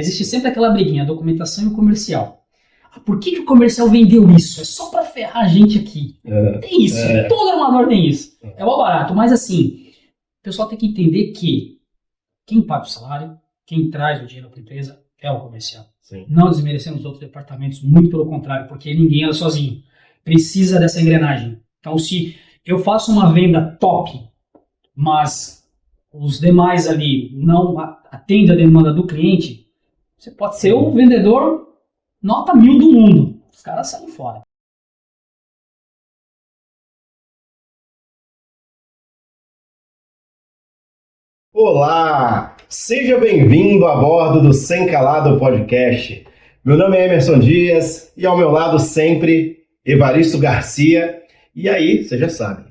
existe sempre aquela briguinha, a documentação e o comercial. Por que o comercial vendeu isso? É só para ferrar a gente aqui. Tem isso, todo armador tem isso. É mó barato, mas assim, o pessoal tem que entender que quem paga o salário, quem traz o dinheiro para a empresa é o comercial. Sim. Não desmerecendo os outros departamentos, muito pelo contrário, porque ninguém anda sozinho. Precisa dessa engrenagem. Então, se eu faço uma venda top, mas os demais ali não atendem a demanda do cliente, você pode ser o vendedor nota 1000 do mundo. Os caras saem fora. Olá! Seja bem-vindo a bordo do Sem Calado Podcast. Meu nome é Emerson Dias e ao meu lado sempre Evaristo Garcia. E aí, você já sabe,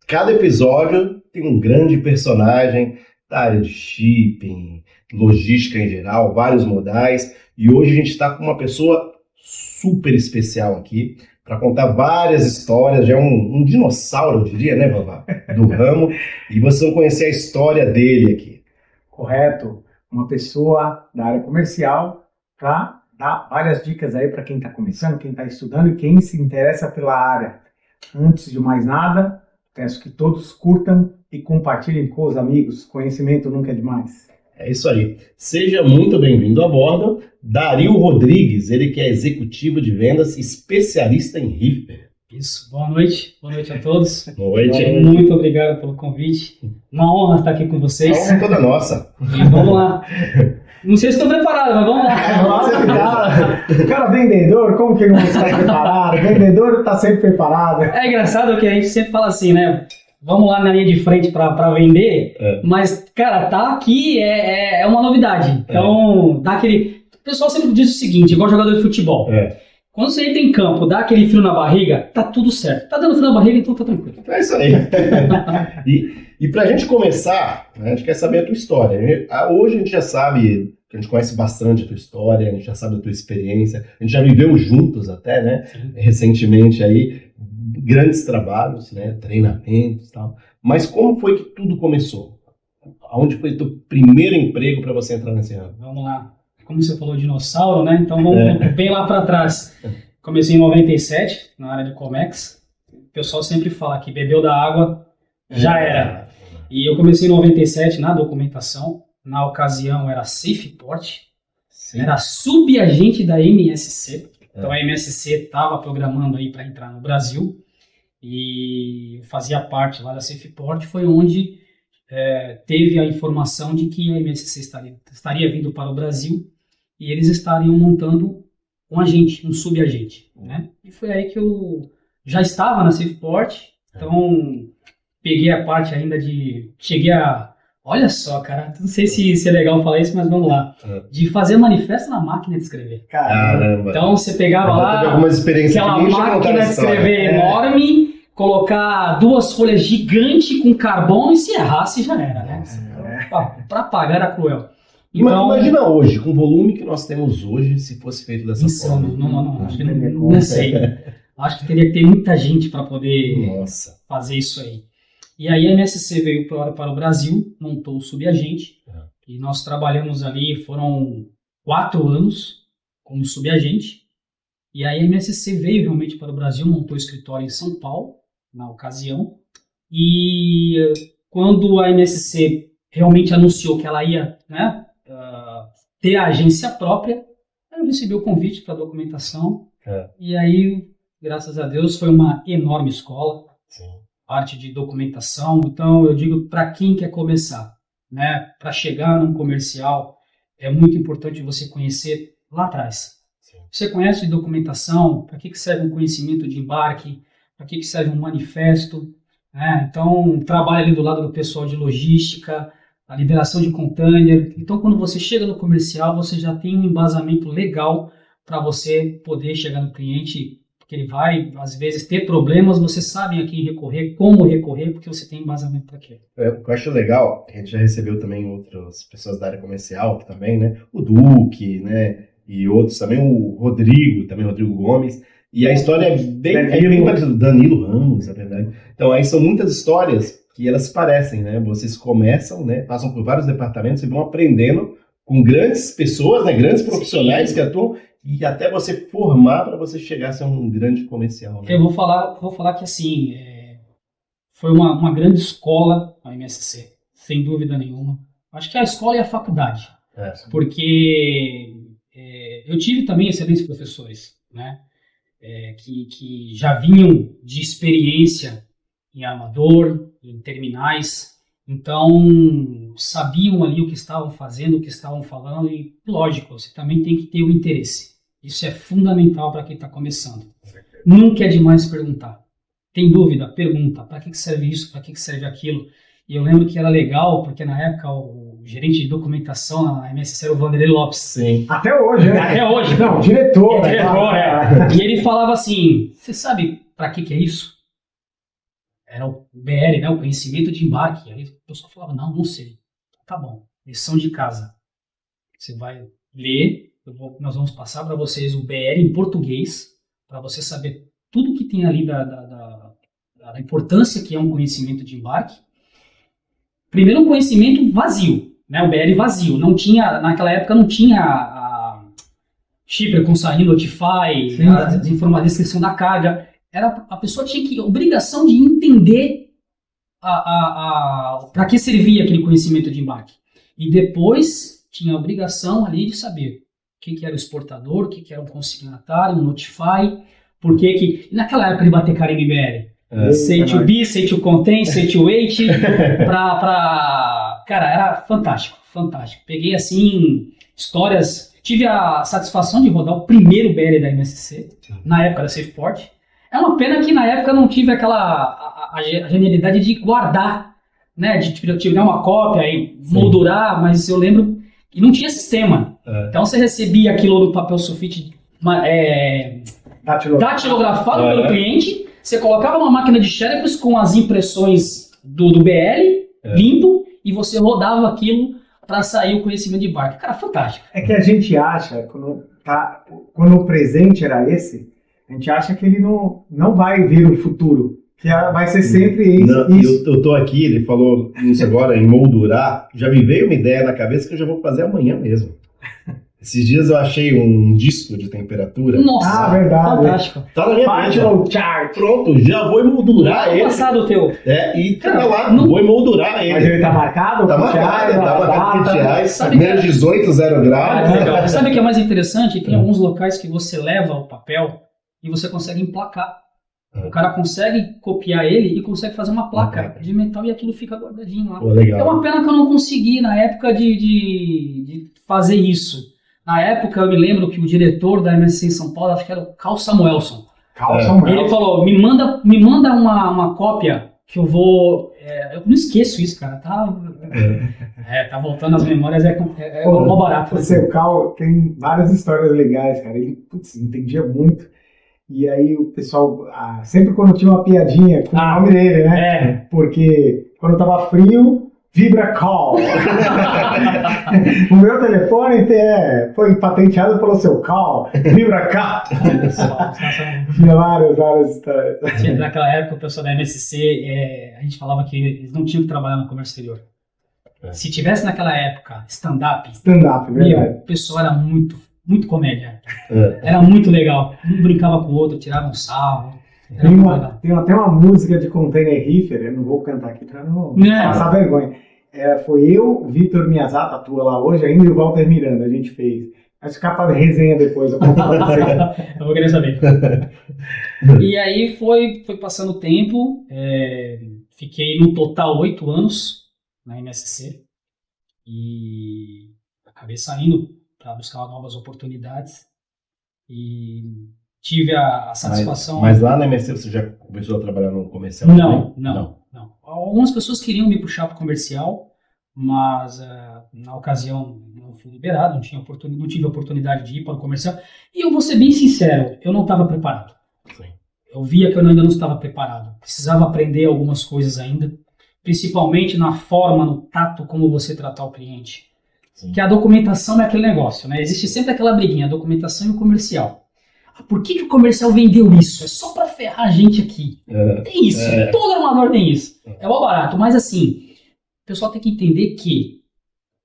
cada episódio tem um grande personagem da área de shipping, logística em geral, vários modais. E hoje a gente está com uma pessoa super especial aqui para contar várias histórias. Já é um dinossauro, eu diria, né, Vavá? Do ramo. E vocês vão conhecer a história dele aqui. Correto. Uma pessoa da área comercial para dar várias dicas aí para quem está começando, quem está estudando e quem se interessa pela área. Antes de mais nada, peço que todos curtam e compartilhem com os amigos. Conhecimento nunca é demais. É isso aí. Seja muito bem-vindo a bordo. Dario Rodrigues, ele que é executivo de vendas, especialista em Reefer. Isso, boa noite a todos. Boa noite. Muito obrigado pelo convite. Uma honra estar aqui com vocês. A honra toda nossa. E vamos lá. Não sei se estou preparado, mas vamos lá. O cara vendedor, como que não está preparado? O vendedor está sempre preparado. É engraçado que a gente sempre fala assim, né? Vamos lá na linha de frente para vender, mas, cara, tá aqui é uma novidade. Então, dá aquele... O pessoal sempre diz o seguinte, igual jogador de futebol. Quando você entra em campo, dá aquele frio na barriga, tá tudo certo. Tá dando frio na barriga, então tá tranquilo. É isso aí. E pra gente começar, a gente quer saber a tua história. Hoje a gente já sabe, a gente conhece bastante a tua história, a gente já sabe a tua experiência, a gente já viveu juntos até, né? Sim. Recentemente aí, grandes trabalhos, né? Treinamentos e tal. Mas como foi que tudo começou? Aonde foi o teu primeiro emprego para você entrar nesse ramo? Vamos lá. Como você falou, dinossauro, né? Então vamos bem lá para trás. Comecei em 97, na área de Comex. O pessoal sempre fala que bebeu da água, já era. E eu comecei em 97 na documentação. Na ocasião era SafePort. Era subagente da MSC. Então a MSC estava programando aí para entrar no Brasil. E eu fazia parte lá da SafePort. Foi onde teve a informação de que a MSC estaria vindo para o Brasil. E eles estariam montando um agente, um subagente, né? E foi aí que eu já estava na SafePort, então peguei a parte ainda cheguei a... Olha só, cara, não sei se é legal falar isso, mas vamos lá. De fazer manifesto na máquina de escrever. Caramba! Então você pegava lá aquela máquina de escrever enorme, colocar 2 folhas gigantes com carbono e se errasse já era, né? Para pagar era cruel. Então, imagina hoje, com o volume que nós temos hoje, se fosse feito dessa forma. Não, acho que não sei. Acho que teria que ter muita gente para poder fazer isso aí. E aí a MSC veio para o Brasil, montou o subagente, e nós trabalhamos ali, foram 4 anos como subagente, e aí a MSC veio realmente para o Brasil, montou o escritório em São Paulo, na ocasião, e quando a MSC realmente anunciou que ela ia, né, ter a agência própria, eu recebi o convite para a documentação, e aí, graças a Deus, foi uma enorme escola, parte de documentação. Então eu digo para quem quer começar, né, para chegar num comercial, é muito importante você conhecer lá atrás. Você conhece de documentação, para que serve um conhecimento de embarque, para que serve um manifesto, né? Então trabalha ali do lado do pessoal de logística, a liberação de container. Então, quando você chega no comercial, você já tem um embasamento legal para você poder chegar no cliente, porque ele vai, às vezes, ter problemas, você sabe a quem recorrer, como recorrer, porque você tem embasamento para aquilo. O que eu acho legal, a gente já recebeu também outras pessoas da área comercial também, né? O Duque, né? E outros também, o Rodrigo Gomes. E a história é bem parecida, Danilo Ramos, na verdade. Então, aí são muitas histórias que elas se parecem, né? Vocês começam, né? Passam por vários departamentos e vão aprendendo com grandes pessoas, né, grandes profissionais que atuam, e até você formar para você chegar a ser um grande comercial. Né? Eu vou falar que assim, foi uma grande escola a MSC, sem dúvida nenhuma. Acho que a escola e a faculdade, porque eu tive também excelentes professores, né, que já vinham de experiência em armador, em terminais, então sabiam ali o que estavam fazendo, o que estavam falando, e lógico, você também tem que ter o interesse. Isso é fundamental para quem está começando. Nunca é demais perguntar. Tem dúvida? Pergunta. Para que serve isso? Para que serve aquilo? E eu lembro que era legal, porque na época o gerente de documentação na MSC era o Vanderlei Lopes. Sim. Até hoje, né? Até hoje. Não, diretor. E ele falava assim, você sabe para que é isso? Era o BL, né? O conhecimento de embarque. Aí o pessoal falava, não sei. Tá bom, lição de casa. Você vai ler, nós vamos passar para vocês o BL em português, para você saber tudo que tem ali da importância que é um conhecimento de embarque. Primeiro, um conhecimento vazio, né? O BL vazio. Não tinha, naquela época não tinha a Shipper com Sahin, Notify, as informações, a descrição da carga. A pessoa tinha obrigação de entender para que servia aquele conhecimento de embarque. E depois tinha a obrigação ali de saber o que era o exportador, o que era um consignatário, um Notify, por que naquela época de bater cara em BL. Say to be, say to contain, say to wait, cara, era fantástico. Peguei, assim, histórias, tive a satisfação de rodar o primeiro BL da MSC, na época da SafePort. É uma pena que na época não tive a genialidade de guardar, né, de tirar uma cópia e moldurar, mas eu lembro que não tinha sistema. Então você recebia aquilo no papel sulfite datilografado pelo cliente, você colocava uma máquina de xerox com as impressões do BL limpo e você rodava aquilo para sair o conhecimento de embarque. Cara, fantástico. É que a gente acha, quando o presente era esse, a gente acha que ele não vai vir o futuro, que vai ser sempre isso. Eu tô aqui, ele falou isso agora, em moldurar, já me veio uma ideia na cabeça que eu já vou fazer amanhã mesmo. Esses dias eu achei um disco de temperatura. Nossa, verdade. Fantástico. Tá na minha mesa. Pronto, já vou emoldurar ele. Passado o teu. E tá lá, vou emoldurar ele. Mas ele tá marcado? Tá marcado com reais, menos 18, 0 graus. Sabe o que é mais interessante? Tem alguns locais que você leva o papel e você consegue emplacar. O cara consegue copiar ele e consegue fazer uma placa de metal e aquilo fica guardadinho lá. Legal. É uma pena que eu não consegui na época de fazer isso. Na época eu me lembro que o diretor da MSC em São Paulo, acho que era o Carl Samuelson. Ele falou, me manda uma cópia que eu vou... eu não esqueço isso, cara. Tá voltando às memórias, é mó barato. O Carl tem várias histórias legais, cara. Ele entendia muito. E aí o pessoal, sempre quando tinha uma piadinha com o nome dele, né? Porque quando tava frio, vibra call. O meu telefone foi patenteado pelo seu call, vibra call. Tinha várias histórias. Naquela época, o pessoal da MSC, a gente falava que eles não tinham que trabalhar no comércio exterior. Se tivesse naquela época stand-up, verdade. O pessoal era muito comédia. Era muito legal. Um brincava com o outro, tirava um sarro. Tem até uma música de Container Reefer, eu não vou cantar aqui pra não passar vergonha. Foi eu, o Vitor Miyazaki, atua lá hoje ainda, e o Walter Miranda, a gente fez. Acho que capaz de resenha depois. Eu vou querer saber. E aí foi passando o tempo, fiquei no total 8 anos na MSC e acabei saindo para buscar novas oportunidades e tive a satisfação... Mas lá na MSC você já começou a trabalhar no comercial? Não. Algumas pessoas queriam me puxar para o comercial, mas na ocasião não fui liberado, não tive oportunidade de ir para o comercial. E eu vou ser bem sincero, eu não estava preparado. Sim. Eu via que eu ainda não estava preparado. Precisava aprender algumas coisas ainda, principalmente na forma, no tato, como você tratar o cliente. Sim. Que a documentação é aquele negócio, né? Existe sempre aquela briguinha, a documentação e o comercial. Por que o comercial vendeu isso? É só para ferrar a gente aqui. Tem isso, todo armador tem isso. É o barato, mas assim, o pessoal tem que entender que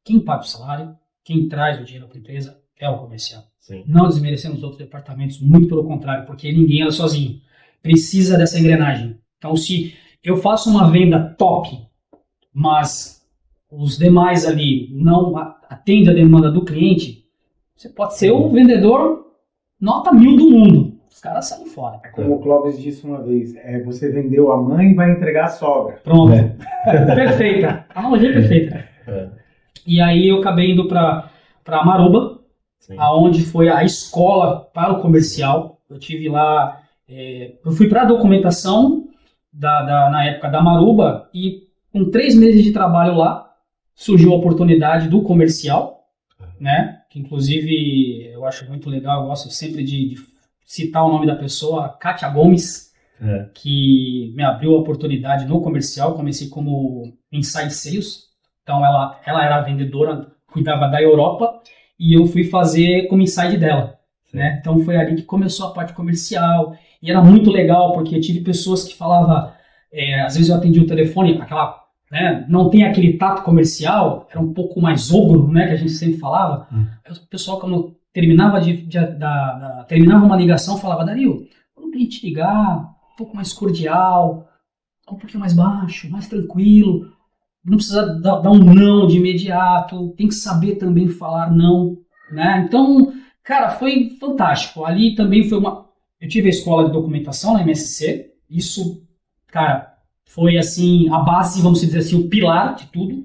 quem paga o salário, quem traz o dinheiro para a empresa é o comercial. Sim. Não desmerecendo os outros departamentos, muito pelo contrário, porque ninguém anda sozinho. Precisa dessa engrenagem. Então, se eu faço uma venda top, mas os demais ali não atendem a demanda do cliente, você pode ser o vendedor nota 1000 do mundo. Os caras saem fora. É como o Clóvis disse uma vez, você vendeu a mãe e vai entregar a sogra. Pronto. Perfeita. A analogia é perfeita. E aí eu acabei indo para Maruba, aonde foi a escola para o comercial. Eu tive lá, eu fui para a documentação na época da Maruba e com 3 meses de trabalho lá surgiu a oportunidade do comercial, né? Que inclusive eu acho muito legal, eu gosto sempre de citar o nome da pessoa, a Kátia Gomes, que me abriu a oportunidade no comercial. Comecei como Inside Sales, então ela era a vendedora, cuidava da Europa, e eu fui fazer como inside dela, né? Então foi ali que começou a parte comercial, e era muito legal, porque tive pessoas que falavam, às vezes eu atendia o telefone, né, não tem aquele tato comercial, era um pouco mais ogro, né, que a gente sempre falava. O pessoal, quando terminava terminava uma ligação, falava, Dario, quando o cliente ligar, um pouco mais cordial, um pouquinho mais baixo, mais tranquilo, não precisa dar um não de imediato, tem que saber também falar não, né? Então, cara, foi fantástico. Ali também eu tive a escola de documentação na MSC, isso, cara, foi assim, a base, vamos dizer assim, o pilar de tudo,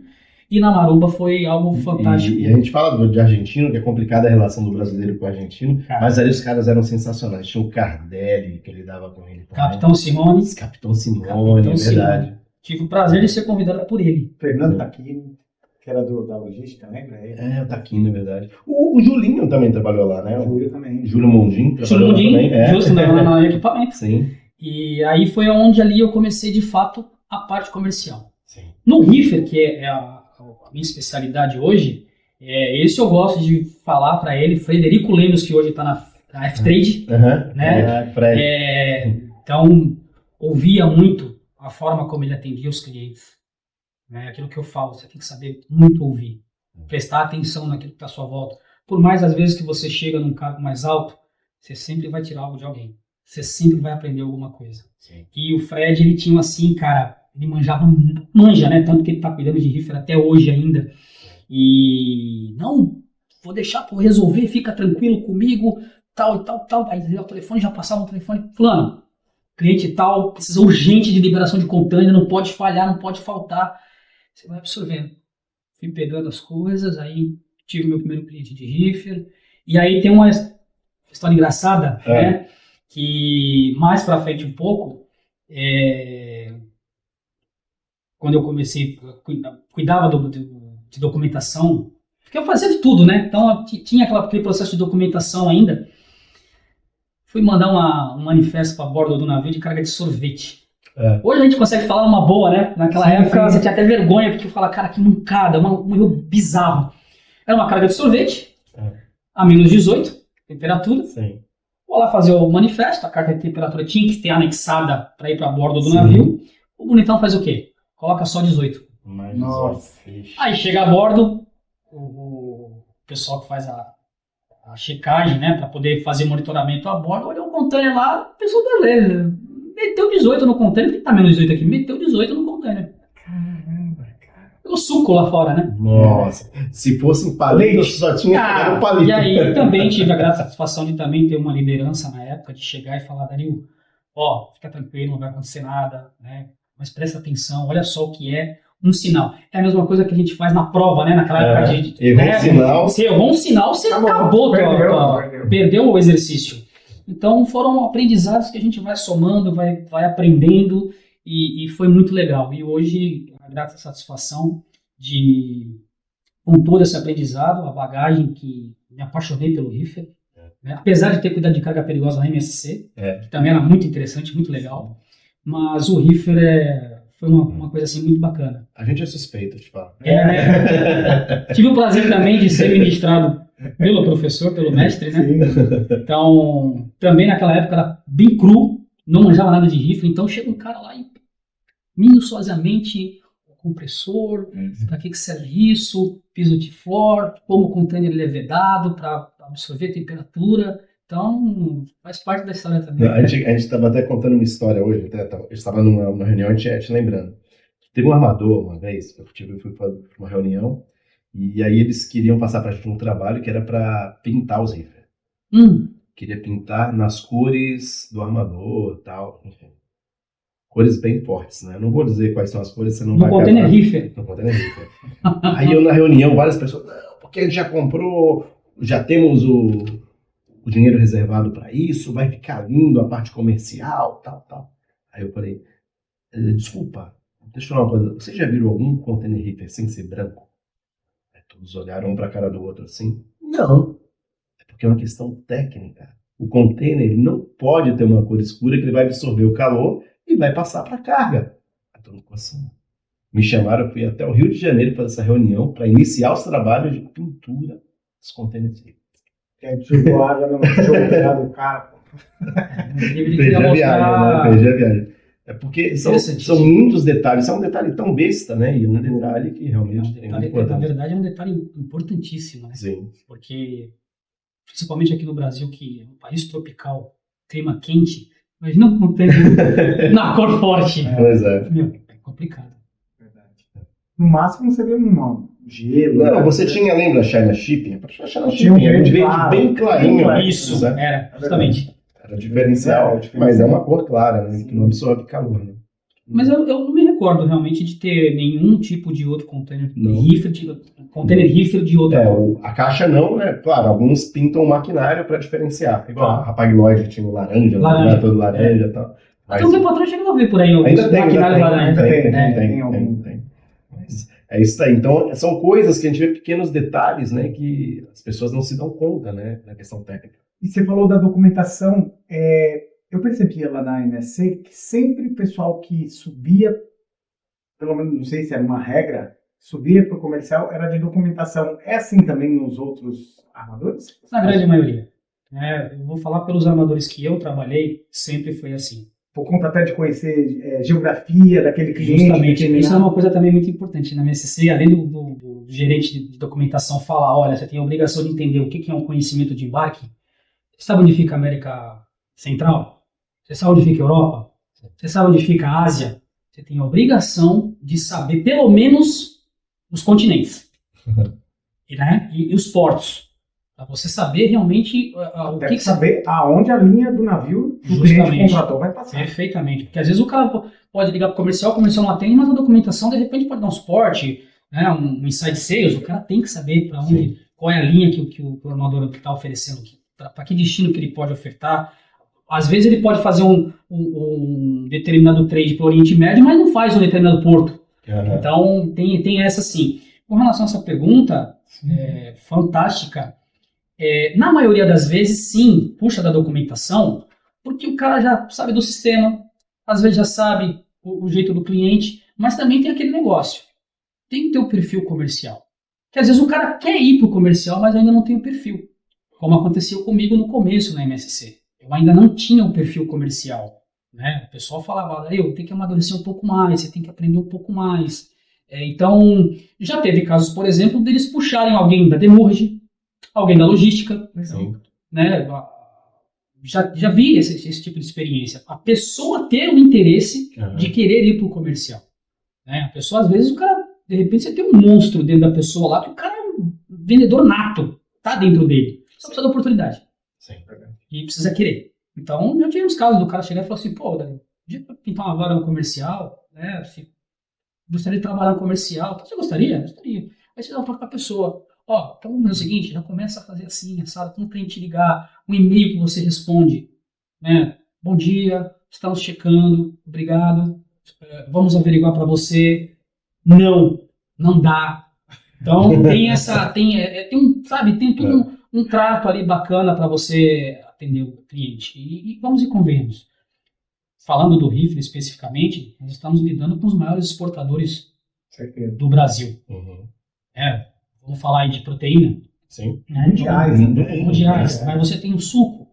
e na Maruba foi algo fantástico. E a gente fala de argentino, que é complicada a relação do brasileiro com o argentino, mas ali os caras eram sensacionais. Tinha o Cardelli, que ele dava com ele também. Capitão Simone, é verdade. Tive o prazer de ser convidado por ele. Fernando Taquini, que era da logística, lembra? O Taquini, é verdade. O Julinho também trabalhou lá, né? O Júlio também. Júlio Mondin trabalhou lá também. Justo, no equipamento. Sim. E aí foi onde ali eu comecei, de fato, a parte comercial. Sim. No Reefer, que é a minha especialidade hoje, esse eu gosto de falar para ele, Frederico Lemos, que hoje está na F-Trade, né? Então, ouvia muito a forma como ele atendia os clientes, né? Aquilo que eu falo, você tem que saber muito ouvir, prestar atenção naquilo que está à sua volta. Por mais, às vezes, que você chega num cargo mais alto, você sempre vai tirar algo de alguém. Você sempre vai aprender alguma coisa. Sim. E o Fred, ele tinha assim, cara, ele manja, né? Tanto que ele tá cuidando de Reefer até hoje ainda. E não, vou deixar por resolver, fica tranquilo comigo, tal e tal, tal. Aí o telefone, já passava o telefone, fulano, cliente tal, precisa urgente de liberação de container, não pode falhar, não pode faltar. Você vai absorvendo. Fui pegando as coisas, aí tive meu primeiro cliente de Reefer. E aí tem uma história engraçada, né? Que mais pra frente um pouco, quando eu comecei, cuidava de documentação, porque eu fazia de tudo, né? Então tinha aquele processo de documentação ainda. Fui mandar um manifesto para bordo do navio de carga de sorvete. Hoje a gente consegue falar uma boa, né? Naquela época você tinha até vergonha, porque eu falava, cara, que mancada, um erro bizarro. Era uma carga de sorvete, a menos 18, temperatura. Sim. Vou lá fazer o manifesto, a carta de temperatura tinha que ter anexada para ir para bordo do navio. O bonitão faz o quê? Coloca só 18. Nossa. Aí chega a bordo, o pessoal que faz a checagem, né, para poder fazer monitoramento a bordo, olhou o container lá, a pessoa beleza, meteu 18 no container, que tá menos 18 aqui, meteu 18 no container. Caramba, cara. Pegou suco lá fora, né? Nossa, se fosse em palito, só tinha pegado palito. E aí também tive a grata satisfação de também ter uma liderança na época, de chegar e falar, Dario, fica tranquilo, não vai acontecer nada, né? Mas presta atenção, olha só o que é um sinal. É a mesma coisa que a gente faz na prova, né? Naquela época de... Errou um sinal. Se errou um sinal, você acabou, perdeu o exercício. Então foram aprendizados que a gente vai somando, vai aprendendo, e foi muito legal. E hoje, a grata satisfação com todo esse aprendizado, a bagagem que me apaixonei pelo Reefer, né? Apesar de ter cuidado de carga perigosa na MSC, que também era muito interessante, muito legal, mas o Reefer foi uma coisa assim muito bacana. A gente é suspeito, te falo. Tive o prazer também de ser ministrado pelo professor, pelo mestre, né? Então, também naquela época era bem cru, não manjava nada de Reefer, então chega um cara lá e minuciosamente compressor, para que serve isso, piso de flor, como o container ele é vedado para absorver a temperatura. Então, faz parte da história também. A gente estava até contando uma história hoje, eu estava numa reunião, a gente te lembrando. Teve um armador uma vez, eu fui para uma reunião, e aí eles queriam passar para a gente um trabalho que era para pintar os rifles. Queria pintar nas cores do armador e tal, enfim. Cores bem fortes, né? Não vou dizer quais são as cores, você não vai... No container rifle. Aí eu na reunião, várias pessoas, não, porque a gente já comprou, já temos o dinheiro reservado para isso, vai ficar lindo a parte comercial, tal. Aí eu falei, desculpa, deixa eu falar uma coisa, vocês já viram algum container rifle sem ser branco? Aí todos olharam um para a cara do outro assim, não, é porque é uma questão técnica. O container ele não pode ter uma cor escura que ele vai absorver o calor e vai passar para a carga. Assim. Me chamaram, eu fui até o Rio de Janeiro para essa reunião para iniciar os trabalhos de pintura dos containers. Jogou água no jogo do carro. Perdi a viagem. É porque são muitos detalhes. Isso é um detalhe tão besta, né? E um detalhe que realmente é muito importante. Na verdade, é um detalhe importantíssimo, né? Sim. Porque, principalmente aqui no Brasil, que é um país tropical, clima quente, imagina um container na cor forte. Pois é. É complicado. Verdade. No máximo, você vê um gelo. Não, você tinha, lembra a China Shipping? A China Shipping, um verde bem clarinho. Isso, era, justamente. Era diferencial, mas é uma cor clara, né? Que não absorve calor, né? Mas eu não me recordo realmente de ter nenhum tipo de outro container rifle de outra cor. A caixa não, né? Claro, alguns pintam o maquinário para diferenciar. Igual a Pagloid tinha o laranja, todo laranja e tal. Até um tempo atrás chegou a ver por aí alguns maquinários laranja. Tem. Mas é isso aí. Então, são coisas que a gente vê, pequenos detalhes, né? Que as pessoas não se dão conta, né? Na questão técnica. E você falou da documentação. Eu percebia lá na MSC que sempre o pessoal que subia, pelo menos não sei se era uma regra, subia para o comercial, era de documentação. É assim também nos outros armadores? Na grande maioria. Eu vou falar pelos armadores que eu trabalhei, sempre foi assim. Por conta até de conhecer geografia daquele cliente. Justamente. Isso é uma coisa também muito importante. Na MSC, além do gerente de documentação falar, olha, você tem a obrigação de entender o que é um conhecimento de embarque. Você sabe onde fica a América Central? Você sabe onde fica a Europa? Você sabe onde fica a Ásia? Você tem a obrigação de saber pelo menos os continentes. E os portos. Para você saber realmente o que saber aonde a linha do navio do cliente contratou vai passar. Perfeitamente. Porque às vezes o cara pode ligar para o comercial não atende, mas a documentação de repente pode dar um suporte, né, um inside sales. O cara tem que saber para onde, qual é a linha que o armador está oferecendo, para que destino que ele pode ofertar. Às vezes ele pode fazer um determinado trade para o Oriente Médio, mas não faz um determinado porto. Uhum. Então tem essa sim. Com relação a essa pergunta, fantástica, na maioria das vezes sim, puxa da documentação, porque o cara já sabe do sistema, às vezes já sabe o jeito do cliente, mas também tem aquele negócio. Tem que ter o perfil comercial. Que às vezes o cara quer ir para o comercial, mas ainda não tem o perfil. Como aconteceu comigo no começo na MSC. Eu ainda não tinha um perfil comercial. Né? O pessoal falava, eu tenho que amadurecer um pouco mais, você tem que aprender um pouco mais. Então, já teve casos, por exemplo, deles puxarem alguém da Demurge, alguém da logística. Né? Já vi esse tipo de experiência. A pessoa ter o interesse de querer ir para o comercial. Né? A pessoa, às vezes, o cara, de repente, você tem um monstro dentro da pessoa lá, que o cara é um vendedor nato, tá dentro dele. Só precisa da oportunidade. Sim. E precisa querer. Então, eu tinha uns casos do cara chegar e falar assim, pô, Daniel, podia pintar uma vaga no comercial, né? Gostaria de trabalhar no comercial. Você gostaria? Gostaria. Aí você dá um toque pra pessoa. Então vamos fazer o seguinte, já começa a fazer assim, sabe? Quando o cliente ligar, um e-mail que você responde, né? Bom dia, estamos checando, obrigado, vamos averiguar para você. Não dá. Então tem todo um trato ali bacana para você atender o cliente. E vamos e convenhamos. Falando do rifle especificamente, nós estamos lidando com os maiores exportadores do Brasil. Uhum. Vamos falar aí de proteína. Sim. Né? Mundiais. Mas você tem o suco,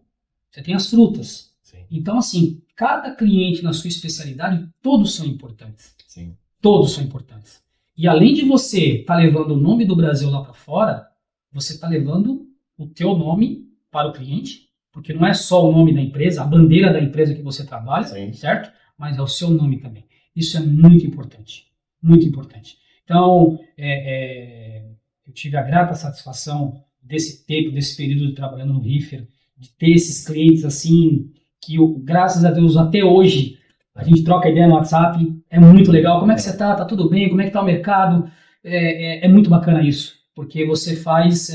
você tem as frutas. Sim. Então, assim, cada cliente na sua especialidade, todos são importantes. Sim. Todos são importantes. E além de você estar levando o nome do Brasil lá para fora, você está levando o teu nome para o cliente, porque não é só o nome da empresa, a bandeira da empresa que você trabalha, Sim. certo? Mas é o seu nome também. Isso é muito importante, muito importante. Então, eu tive a grata satisfação desse tempo, desse período trabalhando no Reefer, de ter esses clientes assim, que graças a Deus até hoje a gente troca ideia no WhatsApp, é muito legal. Como é que você tá? Tá tudo bem? Como é que tá o mercado? É muito bacana isso, porque você faz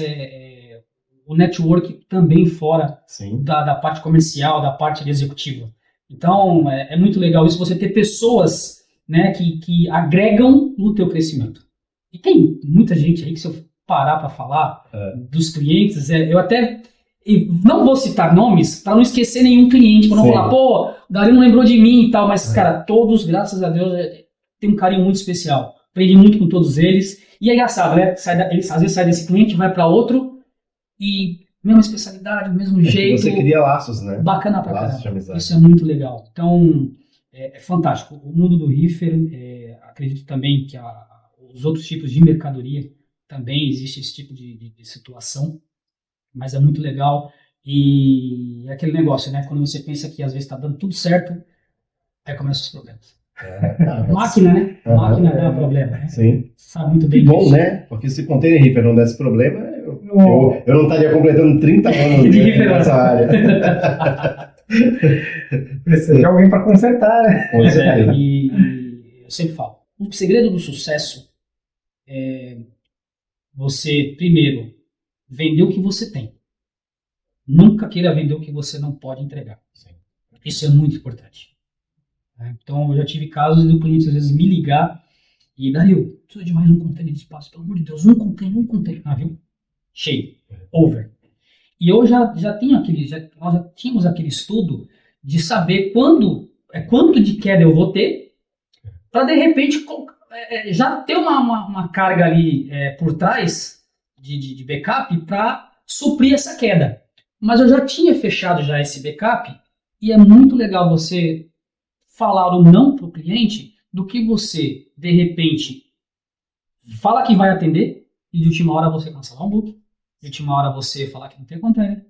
o network também fora da parte comercial, da parte executiva. Então, é muito legal isso, você ter pessoas, né, que agregam no teu crescimento. E tem muita gente aí que, se eu parar para falar dos clientes, eu até não vou citar nomes para não esquecer nenhum cliente, para não falar, pô, o Dario não lembrou de mim e tal, mas, cara, todos, graças a Deus, tem um carinho muito especial. Aprendi muito com todos eles. E é engraçado, né? Ele às vezes sai desse cliente, vai para outro e mesma especialidade, mesmo jeito. Você cria laços, né? Bacana pra caramba. Isso é muito legal. Então, é fantástico. O mundo do Reefer, acredito também que os outros tipos de mercadoria também existe esse tipo de situação, mas é muito legal. E é aquele negócio, né? Quando você pensa que às vezes está dando tudo certo, aí começam os problemas. Máquina, né? Máquina dá problema, né? Sim. Sabe muito bem que bom, disso. né? Porque se container Reefer não desse problema, eu não estaria completando 30 anos nessa área. Precisa de alguém para consertar, né? Pois é, e eu sempre falo, o segredo do sucesso é você, primeiro, vender o que você tem. Nunca queira vender o que você não pode entregar. Isso é muito importante. Então, eu já tive casos do cliente, às vezes, me ligar e, Dario, preciso de mais um container de espaço, pelo amor de Deus, um container, navio cheio, over. E eu já tenho nós já tínhamos aquele estudo de saber quanto de queda eu vou ter, para, de repente, já ter uma carga ali por trás de backup para suprir essa queda. Mas eu já tinha fechado já esse backup e é muito legal você falar o não para o cliente do que você, de repente, fala que vai atender e de última hora você cancelar um book, de última hora você falar que não tem container.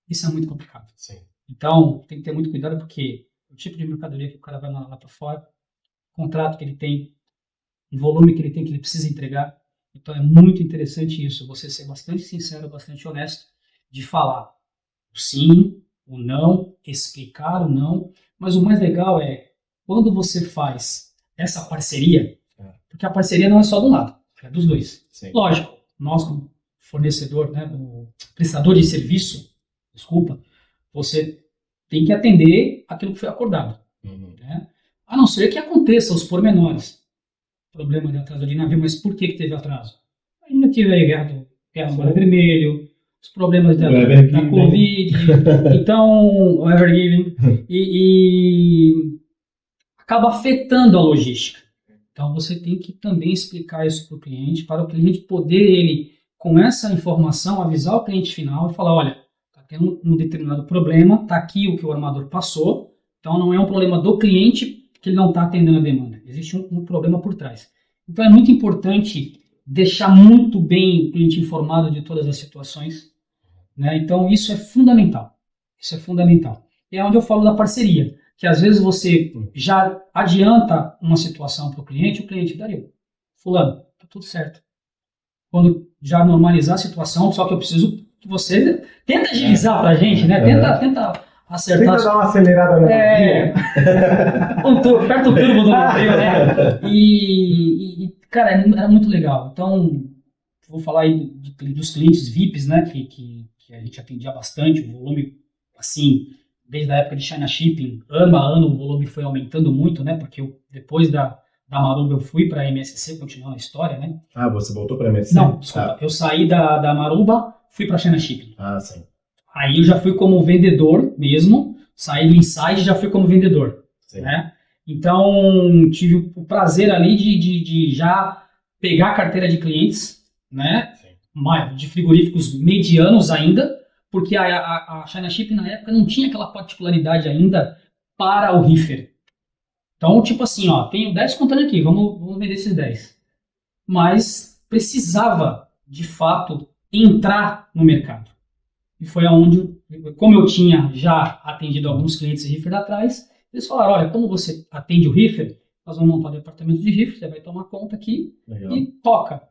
Isso é muito complicado. Sim. Então, tem que ter muito cuidado porque o tipo de mercadoria que o cara vai mandar lá para fora, o contrato que ele tem, o volume que ele precisa entregar. Então, é muito interessante isso, você ser bastante sincero, bastante honesto, de falar o sim, o não, explicar o não, mas o mais legal é quando você faz essa parceria, porque a parceria não é só do lado, é dos dois. Sim. Lógico, nós como fornecedor, né, o prestador de serviço, você tem que atender aquilo que foi acordado. Né? A não ser que aconteça os pormenores. Problema de atraso de navio, mas por que teve atraso? Ainda tive a guerra do Mar Vermelho, os problemas da Covid, então, o Evergiving, e acaba afetando a logística. Então, você tem que também explicar isso para o cliente poder, ele, com essa informação, avisar o cliente final e falar, olha, está tendo um determinado problema, está aqui o que o armador passou, então não é um problema do cliente que ele não está atendendo a demanda. Existe um problema por trás. Então, é muito importante deixar muito bem o cliente informado de todas as situações. Né? Então, isso é fundamental. Isso é fundamental. E é onde eu falo da parceria. Que às vezes você já adianta uma situação para o cliente Dario, fulano, tá tudo certo. Quando já normalizar a situação, só que eu preciso que você tenta agilizar para a gente, né? Tenta acertar. Tenta dar uma acelerada no aperta o turbo do navio, né? E cara, era muito legal. Então, vou falar aí dos clientes VIPs, né? Que a gente atendia bastante, o volume, assim, desde a época de China Shipping, ano a ano o volume foi aumentando muito, né? Porque depois da Marumba eu fui para a MSC, continuando a história, né? Ah, você voltou para a MSC? Não, desculpa. Eu saí da Marumba, fui para China Shipping. Ah, sim. Aí eu já fui como vendedor mesmo, saí do Insight e já fui como vendedor, né? Então, tive o prazer ali de já pegar a carteira de clientes, né? De frigoríficos medianos ainda, porque a China Shipping na época não tinha aquela particularidade ainda para o Reefer. Então, tipo assim, ó, tenho 10 contando aqui, vamos vender esses 10. mas precisava, de fato, entrar no mercado. E foi aonde, como eu tinha já atendido alguns clientes de Reefer atrás, eles falaram, olha, como você atende o Reefer, nós vamos montar um departamento de Reefer, você vai tomar conta aqui e toca.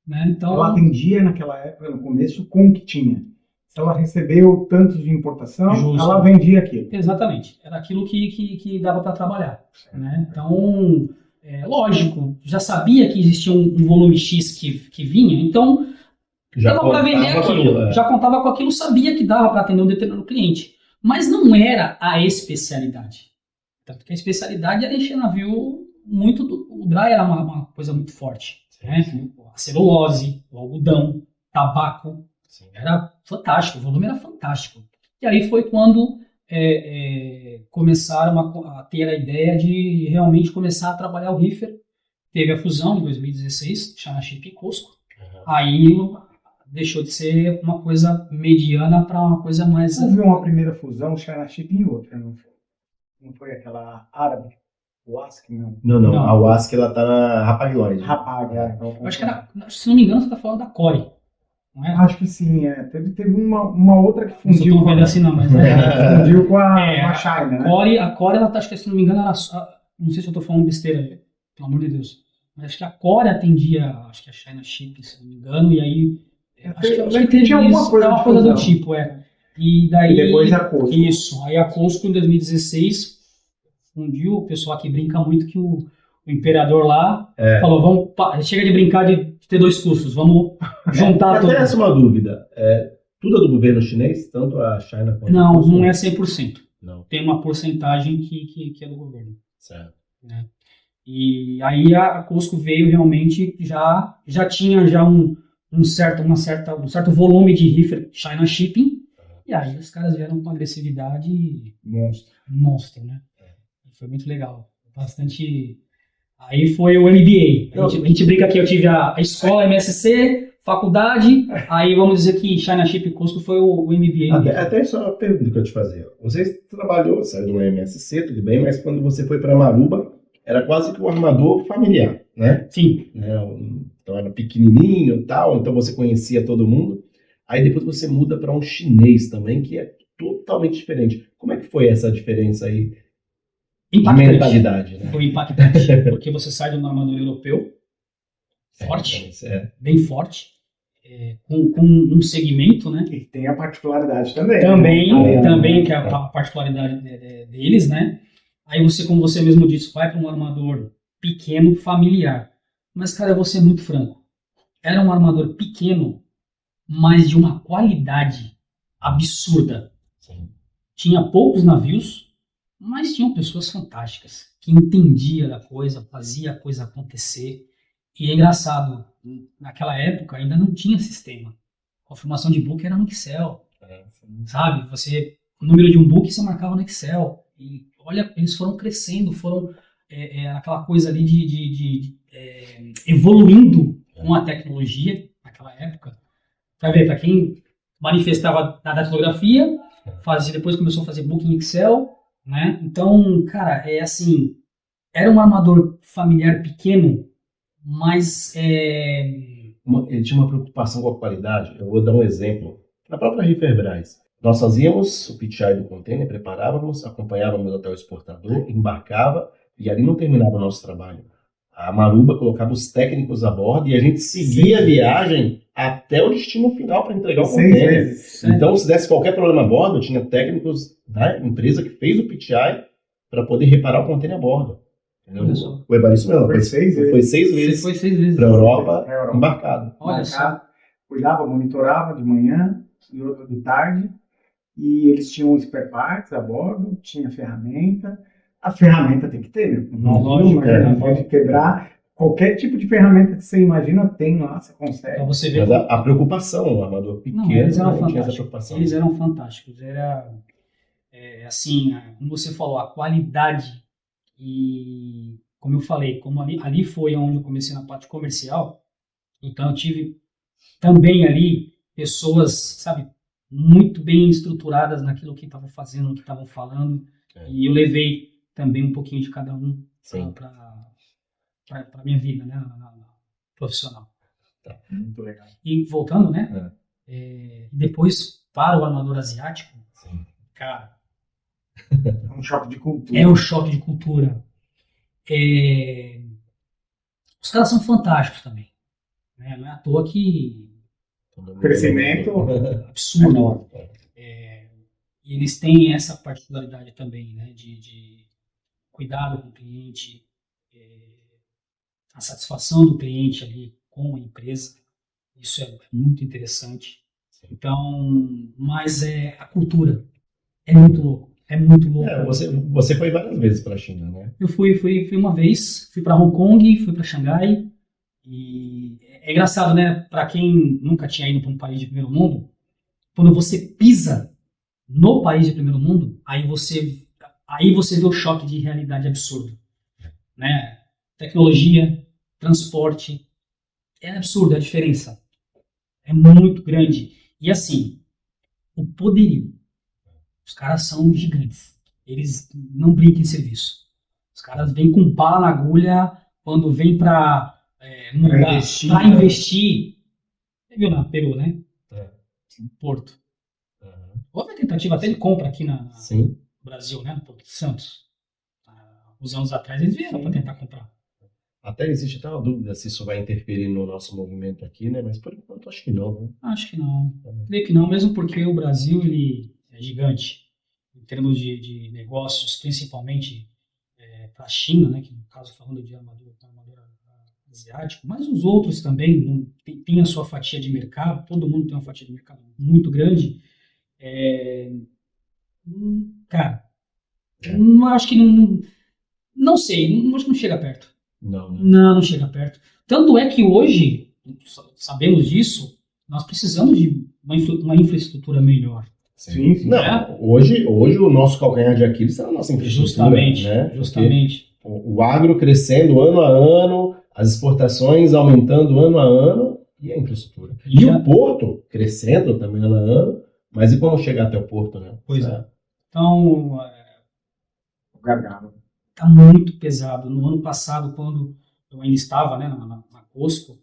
Né? Então, ela atendia naquela época, no começo, com o que tinha. Se ela recebeu tanto de importação, justo, ela vendia aquilo. Exatamente. Era aquilo que dava para trabalhar. Né? Então, lógico, já sabia que existia um volume X que vinha, então já dava para vender aquilo. Já contava com aquilo, sabia que dava para atender um determinado cliente. Mas não era a especialidade. Tanto que a especialidade era encher navio muito. O dry era uma coisa muito forte. Né? A celulose, o algodão, tabaco. Sim. Era fantástico, o volume era fantástico. E aí foi quando começaram a ter a ideia de realmente começar a trabalhar o Reefer. Teve a fusão em 2016, China Shipping e Cosco. Aí deixou de ser uma coisa mediana para uma coisa mais... Houve uma primeira fusão, China Shipping e outra, não foi? Não foi aquela árabe? O ASC, não? Não. A ASC, ela tá na Rapag-Lloyd. Eu acho que era, se não me engano, você tá falando da Core. Não é? Acho que sim, Teve uma outra que fundiu. Não estou assim, não, mas fundiu com a China, né? A Core, ela tá, acho que se não me engano, não sei se eu tô falando besteira, pelo amor de Deus. Mas acho que a Core atendia, acho que a China Shipping, se não me engano, e aí... Acho que tinha alguma coisa, uma coisa do tipo, E daí... E depois a Cosco. Isso. Aí a Cosco, em 2016, fundiu. O pessoal aqui brinca muito que o imperador lá falou, chega de brincar de ter dois cursos, vamos juntar tudo. Até essa é uma dúvida. Tudo é do governo chinês, tanto a China quanto a Cosco? Não é 100%. Não. Tem uma porcentagem que é do governo. Certo. Né? E aí a Cosco veio realmente, já tinha um certo volume de Reefer China Shipping, e aí os caras vieram com agressividade monstro, né? Foi muito legal. Bastante... Aí foi o MBA. A gente brinca que eu tive a escola MSC, faculdade, aí vamos dizer que China Shipping Cosco foi o MBA. Até só uma pergunta que eu te fazer. Você trabalhou, saiu do MSC, tudo bem, mas quando você foi para Maruba, era quase que um armador familiar, né? Sim. Então era pequenininho e tal, então você conhecia todo mundo. Aí depois você muda para um chinês também, que é totalmente diferente. Como é que foi essa diferença aí? Impactante. De mentalidade, né? Foi impactante, porque você sai de um armador europeu forte, bem forte, com um segmento, né? E tem a particularidade também. Também que é a particularidade deles, né? Aí você, como você mesmo disse, vai para um armador pequeno, familiar. Mas, cara, eu vou ser muito franco. Era um armador pequeno, mas de uma qualidade absurda. Sim. Tinha poucos navios, mas tinham pessoas fantásticas, que entendiam da coisa, fazia a coisa acontecer. E é engraçado, naquela época ainda não tinha sistema. Confirmação de book era no Excel, sabe? O número de um book você marcava no Excel. E olha, eles foram crescendo, foram aquela coisa ali de evoluindo com a tecnologia naquela época. Vai ver, para quem manifestava na datilografia, depois começou a fazer book em Excel, né? Então, cara, era um armador familiar pequeno, mas ele tinha uma preocupação com a qualidade. Eu vou dar um exemplo. Na própria Reeferbras, nós fazíamos o PTI do container, preparávamos, acompanhávamos até o exportador, embarcava, e ali não terminava o nosso trabalho. A Maruba colocava os técnicos a bordo e a gente seguia a viagem até o destino final para entregar o container. Então, se desse qualquer problema a bordo, tinha técnicos da empresa que fez o PTI para poder reparar o container a bordo. O Evaristo mesmo, foi 6 vezes. Foi 6 vezes para a Europa embarcado. Olha só. Cuidava, monitorava de manhã e outra de tarde. E eles tinham spare parts a bordo, tinha ferramenta. A ferramenta tem que ter, não pode quebrar. Qualquer tipo de ferramenta que você imagina tem lá, você consegue. Então você vê a preocupação, o armador pequeno, eles eram tinha essa preocupação. Eles eram fantásticos. Era como você falou, a qualidade. E como eu falei, como ali foi onde eu comecei na parte comercial, então eu tive também ali pessoas, sabe, muito bem estruturadas naquilo que estavam fazendo, no que estavam falando, e eu levei também um pouquinho de cada um para a minha vida, né, profissional. Tá. Muito legal. E voltando, né? Depois para o armador asiático, Sim. cara, É um choque de cultura. é um choque de cultura. Os caras são fantásticos também, né? Não é à toa que Crescimento absurdo. E eles têm essa particularidade também, né? De cuidado com o cliente, a satisfação do cliente ali com a empresa. Isso é muito interessante. Então, mas a cultura é muito louco. É muito louco. Você foi várias vezes para a China, né? Eu fui uma vez, fui para Hong Kong, fui para Xangai. E é engraçado, né? Para quem nunca tinha ido para um país de primeiro mundo, quando você pisa no país de primeiro mundo, aí você vê o choque de realidade absurdo, né? Tecnologia, transporte, é absurdo a diferença. É muito grande. E assim, o poderio. Os caras são gigantes. Eles não brincam em serviço. Os caras vêm com bala na agulha quando vem para investir. Você viu na Peru, né? Porto. Houve a tentativa até de compra aqui no Brasil, né? No Porto de Santos. Uns anos atrás eles vieram para tentar comprar. Até existe até uma dúvida se isso vai interferir no nosso movimento aqui, né? Mas por enquanto acho que não, né? Acho que não. Creio que não, mesmo porque o Brasil ele é gigante em termos de negócios, principalmente para a China, né? Que no caso falando de armadura asiático, mas os outros também tem a sua fatia de mercado. Todo mundo tem uma fatia de mercado muito grande. Cara, acho que não sei, acho que não chega perto. Não chega perto. Tanto é que hoje, sabemos disso, nós precisamos de uma infraestrutura melhor. Sim. Não, hoje o nosso calcanhar de Aquiles é a nossa infraestrutura. Justamente. O agro crescendo ano a ano, as exportações aumentando ano a ano e a infraestrutura. E o porto crescendo também ano a ano, mas e como chegar até o porto, né? Pois é. Então, o gargalo está muito pesado. No ano passado, quando eu ainda estava, né, na Cosco,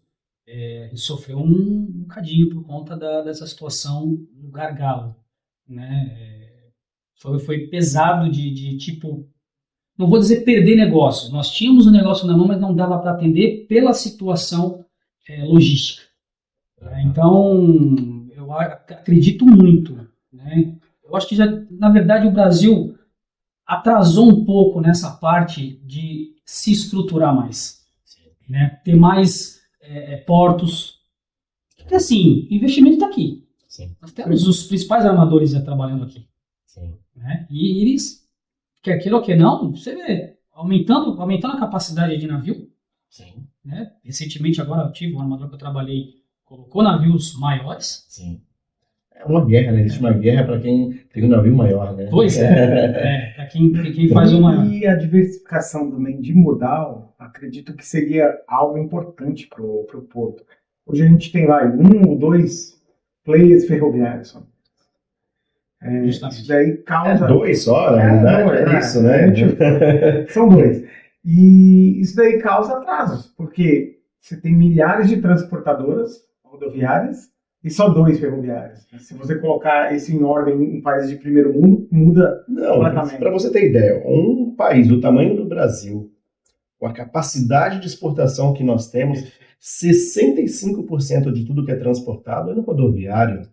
ele sofreu um bocadinho por conta dessa situação do gargalo, né? Foi pesado de tipo, não vou dizer perder negócio. Nós tínhamos um negócio na mão, mas não dava para atender pela situação logística. Então, eu acredito muito, né? Eu acho que já, na verdade, o Brasil atrasou um pouco nessa parte de se estruturar mais, né? Ter mais portos. Porque, assim, investimento está aqui. Nós temos os principais armadores já trabalhando aqui. Né? E eles, quer queira ou que não, você vê, aumentando a capacidade de navio. Né? Recentemente, agora, eu tive um armador que eu trabalhei, colocou navios maiores. É uma guerra, né? Existe uma guerra para quem tem um navio maior, né? Pois é. Para quem faz o maior. E a diversificação também de modal, acredito que seria algo importante para o porto. Hoje a gente tem lá 1 ou 2 players ferroviários. Isso daí causa... 2 só, na verdade, isso, né? São 2. E isso daí causa atrasos, porque você tem milhares de transportadoras rodoviárias e só 2 ferroviários. Se você colocar isso em ordem em países de primeiro mundo, muda completamente. Para você ter ideia, um país do tamanho do Brasil, com a capacidade de exportação que nós temos, 65% de tudo que é transportado é no rodoviário,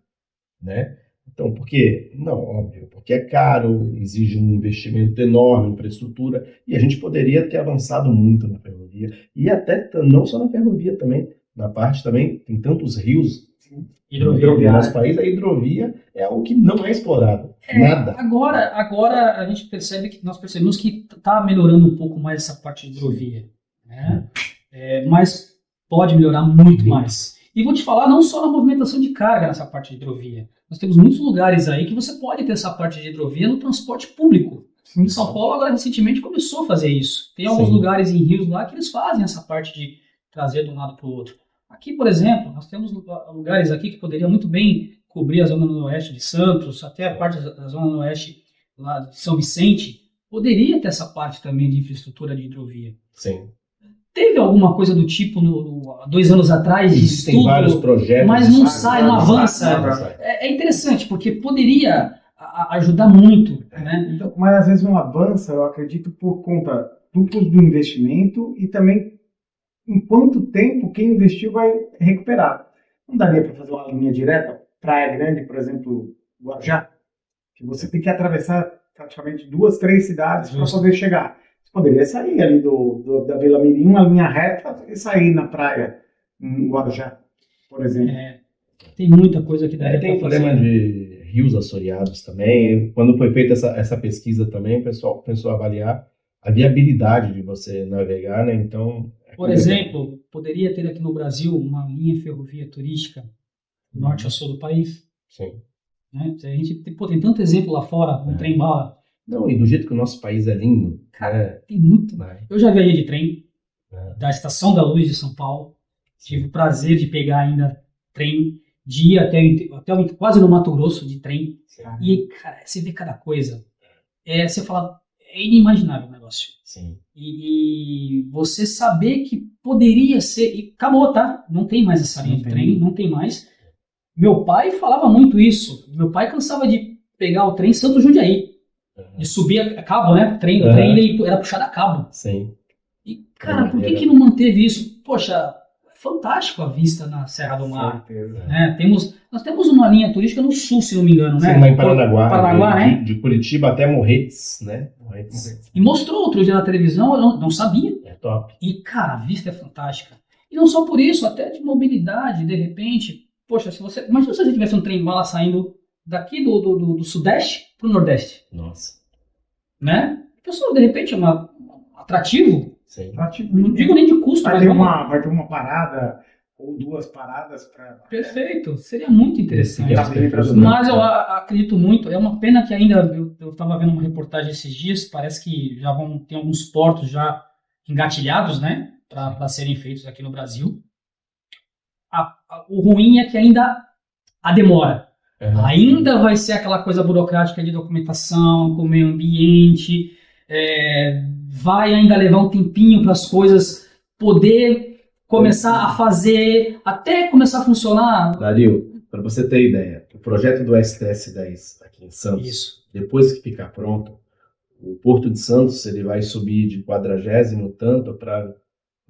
né? Então, por quê? Não, óbvio, porque é caro, exige um investimento enorme em infraestrutura, e a gente poderia ter avançado muito na ferrovia, e até não só na ferrovia também, na parte também, tem tantos rios, hidrovia no nosso país, a hidrovia é algo que não é explorado, nada. Agora a gente nós percebemos que está melhorando um pouco mais essa parte de hidrovia, né? Mas pode melhorar muito mais. E vou te falar, não só na movimentação de carga nessa parte de hidrovia. Nós temos muitos lugares aí que você pode ter essa parte de hidrovia no transporte público. Em São Paulo, agora, recentemente, começou a fazer isso. Tem alguns lugares em rios lá que eles fazem essa parte de trazer de um lado para o outro. Aqui, por exemplo, nós temos lugares aqui que poderiam muito bem cobrir a zona noroeste de Santos, até a parte da zona noroeste lá de São Vicente. Poderia ter essa parte também de infraestrutura de hidrovia. Sim. teve alguma coisa do tipo 2 anos atrás de Existem estudo, vários projetos. mas não sai, não avança. É interessante, porque poderia ajudar muito, né? Então, mas às vezes não avança, eu acredito, por conta do custo do investimento e também em quanto tempo quem investiu vai recuperar. Não daria para fazer uma linha direta, Praia Grande, por exemplo, Guarujá, que você tem que atravessar praticamente 2, 3 cidades para poder chegar. Você poderia sair ali da Vila Mirim, uma linha reta e sair na praia em Guarujá, por exemplo. Tem muita coisa que daria Tem para fazer. problema de rios assoreados também. Quando foi feita essa pesquisa também, o pessoal começou a avaliar a viabilidade de você navegar, né? Então, por exemplo, poderia ter aqui no Brasil uma linha ferrovia turística do norte ao sul do país. Sim. Né? A gente tem tanto exemplo lá fora, um trem-bala. Não, e do jeito que o nosso país é lindo. Cara, tem muito. Eu já viajei de trem da Estação da Luz de São Paulo. Tive o prazer de pegar ainda trem de ir até quase no Mato Grosso de trem. Sim. E, cara, você vê cada coisa. Você fala, é inimaginável o negócio. Sim. E você saber que poderia ser... E acabou, tá? Não tem mais essa linha de trem, não tem mais. Meu pai falava muito isso. Meu pai cansava de pegar o trem Santos-Jundiaí. De subir a cabo, né? O trem ele era puxado a cabo. Sim. E, cara, por que não manteve isso? Poxa, é fantástico a vista na Serra do Mar. Né? Nós temos uma linha turística no sul, se não me engano, né? Sim, lá em Paranaguá. Paranaguá, né? De Curitiba até Morretes, né? E mostrou outro dia na televisão, eu não sabia. É top. E, cara, a vista é fantástica. E não só por isso, até de mobilidade, de repente. Poxa, imagina se a gente tivesse um trem-bala saindo daqui do sudeste para o nordeste. Nossa. Né? Pessoal, de repente, é um atrativo. Sim. Não digo nem de custo, vai ter uma parada ou 2 paradas para... Perfeito, seria muito interessante. Sim. Mas eu acredito muito, é uma pena que ainda, eu estava vendo uma reportagem esses dias, parece que já tem alguns portos já engatilhados, né, para serem feitos aqui no Brasil. O ruim é que ainda a demora. Ainda vai ser aquela coisa burocrática de documentação, com o meio ambiente, vai ainda levar um tempinho para as coisas poder começar a fazer, até começar a funcionar. Dario, para você ter ideia, o projeto do STS-10 aqui em Santos, depois que ficar pronto, o Porto de Santos ele vai subir de 40º tanto para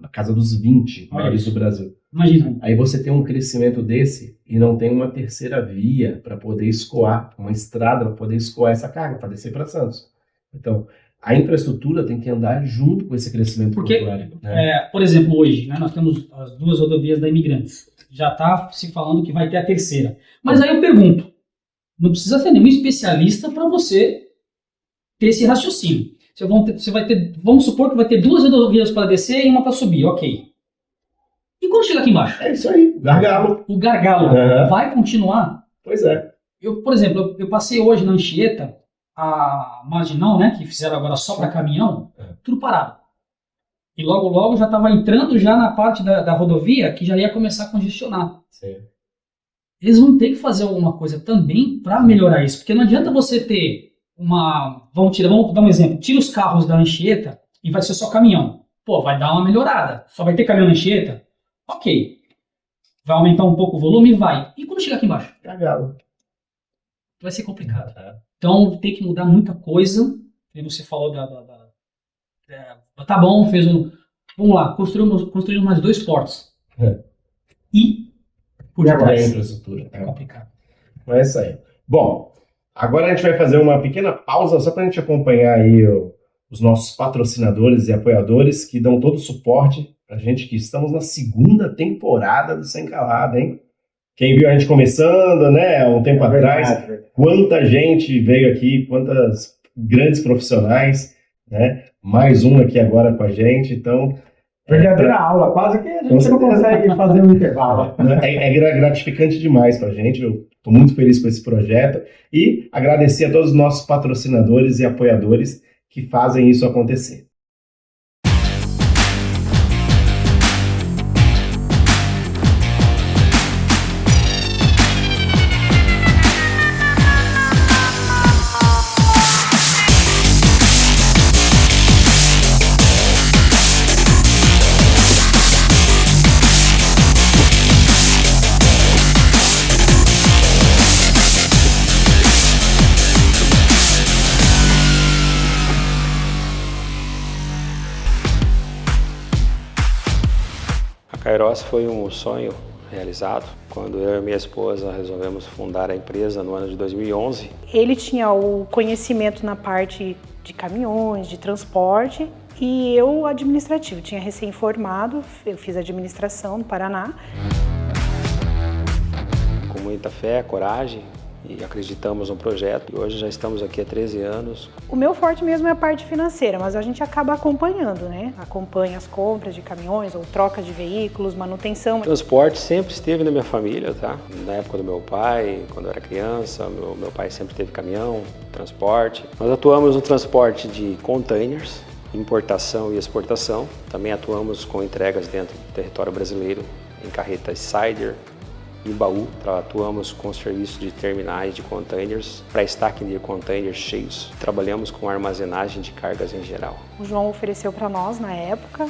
a casa dos 20 maiores do Brasil. Imagina. Aí você tem um crescimento desse e não tem uma terceira via para poder escoar, uma estrada para poder escoar essa carga, para descer para Santos. Então, a infraestrutura tem que andar junto com esse crescimento portuário. Né? Por exemplo, hoje, né, nós temos as 2 rodovias da Imigrantes. Já está se falando que vai ter a terceira. Mas aí eu pergunto, não precisa ser nenhum especialista para você ter esse raciocínio. Você vai ter, vamos supor que vai ter 2 rodovias para descer e uma para subir, ok. E quando chega aqui embaixo? É isso aí, gargalo. O gargalo vai continuar? Pois é. Por exemplo, eu passei hoje na Anchieta, a marginal, né, que fizeram agora só para caminhão, tudo parado. E logo já estava entrando já na parte da rodovia que já ia começar a congestionar. Sim. Eles vão ter que fazer alguma coisa também para melhorar isso, porque não adianta você ter vamos dar um exemplo, tira os carros da Anchieta e vai ser só caminhão. Pô, vai dar uma melhorada, só vai ter caminhão na Anchieta? Ok. Vai aumentar um pouco o volume? Vai. E quando chegar aqui embaixo? Gargalo. Vai ser complicado. Então tem que mudar muita coisa. Você falou tá bom, vamos lá, construímos mais 2 portos. E por detrás a infraestrutura. É complicado. Mas é isso aí. Bom, agora a gente vai fazer uma pequena pausa só para a gente acompanhar aí os nossos patrocinadores e apoiadores que dão todo o suporte pra gente, que estamos na 2ª temporada do Sem Calado, hein? Quem viu a gente começando, né, um tempo atrás, quanta gente veio aqui, quantas grandes profissionais, né? Mais um aqui agora com a gente, então... Verdadeira aula, quase que a gente não consegue fazer um intervalo. É gratificante demais pra gente, eu estou muito feliz com esse projeto e agradecer a todos os nossos patrocinadores e apoiadores que fazem isso acontecer. Kairos foi um sonho realizado quando eu e minha esposa resolvemos fundar a empresa no ano de 2011. Ele tinha o conhecimento na parte de caminhões, de transporte, e eu administrativo. Tinha recém-formado, eu fiz administração no Paraná. Com muita fé, coragem, e acreditamos no projeto. E hoje já estamos aqui há 13 anos. O meu forte mesmo é a parte financeira, mas a gente acaba acompanhando, né? Acompanha as compras de caminhões ou troca de veículos, manutenção. O transporte sempre esteve na minha família, tá? Na época do meu pai, quando eu era criança, meu pai sempre teve caminhão, transporte. Nós atuamos no transporte de containers, importação e exportação. Também atuamos com entregas dentro do território brasileiro, em carretas Sider e baú. Atuamos com serviço de terminais de containers, para stacking de containers cheios. Trabalhamos com armazenagem de cargas em geral. O João ofereceu para nós, na época,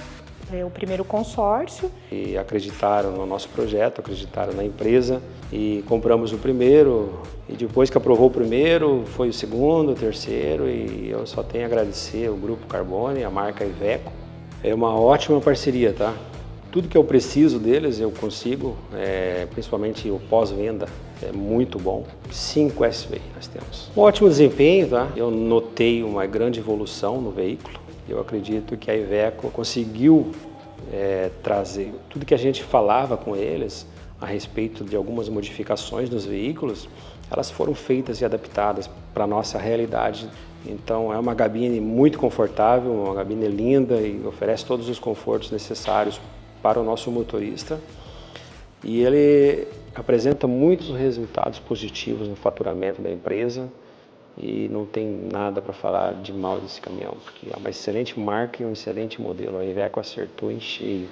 o primeiro consórcio. E acreditaram no nosso projeto, acreditaram na empresa e compramos o primeiro. E depois que aprovou o primeiro, foi o segundo, o terceiro, e eu só tenho a agradecer o Grupo Carbone, a marca Iveco. É uma ótima parceria, tá? Tudo que eu preciso deles eu consigo, principalmente o pós-venda, é muito bom. 5 SV nós temos. Um ótimo desempenho, tá? Eu notei uma grande evolução no veículo. Eu acredito que a Iveco conseguiu trazer tudo que a gente falava com eles a respeito de algumas modificações nos veículos, elas foram feitas e adaptadas para a nossa realidade. Então é uma cabine muito confortável, uma cabine linda e oferece todos os confortos necessários para o nosso motorista, e ele apresenta muitos resultados positivos no faturamento da empresa e não tem nada para falar de mal desse caminhão, porque é uma excelente marca e um excelente modelo. A Iveco acertou em cheio.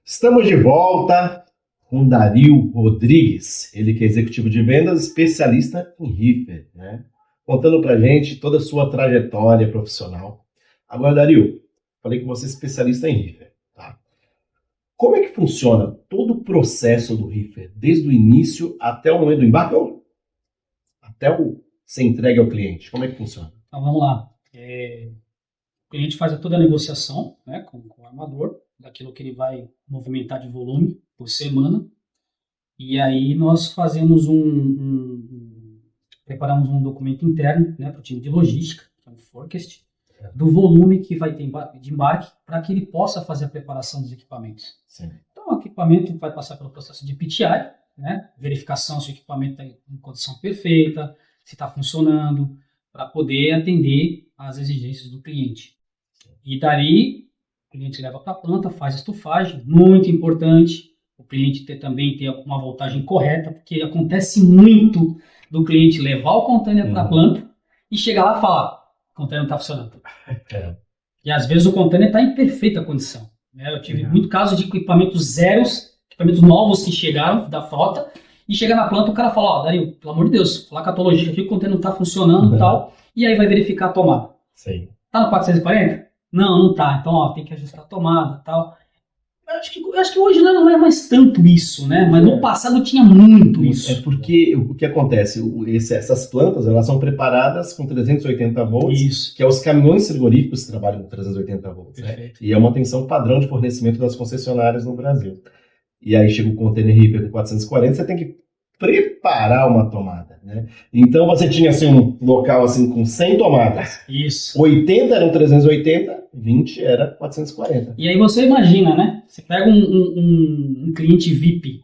Estamos de volta com Dario Rodrigues, ele que é executivo de vendas, especialista em reefer, né? Contando pra gente toda a sua trajetória profissional. Agora, Dario, falei que você é especialista em reefer, tá? Como é que funciona todo o processo do reefer, desde o início até o momento do embarque, ou até o ser entregue ao cliente? Como é que funciona? Então, vamos lá. O cliente faz toda a negociação, né, com o armador, daquilo que ele vai movimentar de volume por semana, e aí nós fazemos preparamos um documento interno, né, para o time de logística, que é um forecast, do volume que vai ter de embarque, para que ele possa fazer a preparação dos equipamentos. Sim. Então o equipamento vai passar pelo processo de PTI, né, verificação se o equipamento está em condição perfeita, se está funcionando, para poder atender às exigências do cliente. E dali o cliente leva para a planta, faz estufagem, muito importante. O cliente também ter uma voltagem correta, porque acontece muito do cliente levar o container para a planta e chegar lá e falar: o container não está funcionando. E às vezes o container está em perfeita condição. Né? Eu tive muito caso de equipamentos zeros, equipamentos novos que chegaram da frota, e chega na planta o cara fala: ó, Dario, pelo amor de Deus, fala com a tua logística aqui, o container não está funcionando e tal. E aí vai verificar a tomada. Sim. Tá no 440? Não tá. Então, ó, tem que ajustar a tomada e tal. Eu acho que hoje não é mais tanto isso, né? Mas no passado tinha muito isso. É porque o que acontece? Essas plantas, elas são preparadas com 380 volts, Isso. que é os caminhões frigoríficos que trabalham com 380 volts. Né? E é uma tensão padrão de fornecimento das concessionárias no Brasil. E aí chega o container reefer com 440, você tem que preparar uma tomada, né? Então você tinha assim um local assim com 100 tomadas. Isso. 80 eram 380, 20 era 440. E aí você imagina, né? Você pega um cliente VIP.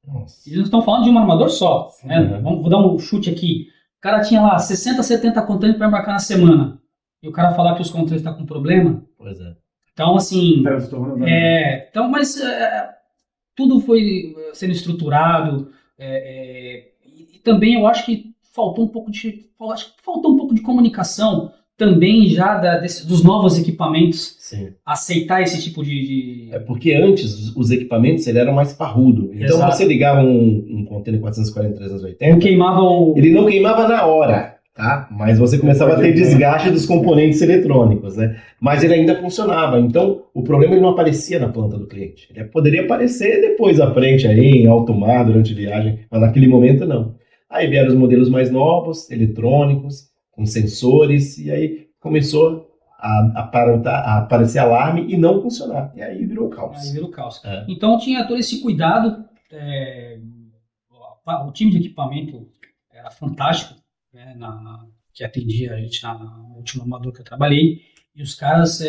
Nossa. Eles não estão falando de um armador só. Né? Vou dar um chute aqui. O cara tinha lá 60, 70 containers para embarcar na semana. E o cara falar que os containers estão com problema. Pois é. Então, assim... Então, tudo foi sendo estruturado. E também eu acho que faltou um pouco de comunicação também já dos novos equipamentos. Sim. Aceitar esse tipo de... É porque antes os equipamentos ele eram mais parrudo. Então Exato. você ligava um container 440, 380, Não queimava ele não queimava na hora. tá? Mas você começava a ter desgaste dos componentes eletrônicos, né? Mas ele ainda funcionava. Então, o problema ele não aparecia na planta do cliente. Ele poderia aparecer depois à frente, aí, em alto mar, durante a viagem, mas naquele momento não. Aí vieram os modelos mais novos, eletrônicos, com sensores, e aí começou a aparecer alarme e não funcionar. E aí virou caos. Então tinha todo esse cuidado. O time de equipamento era fantástico, né, que atendia a gente na última armadura que eu trabalhei, e os caras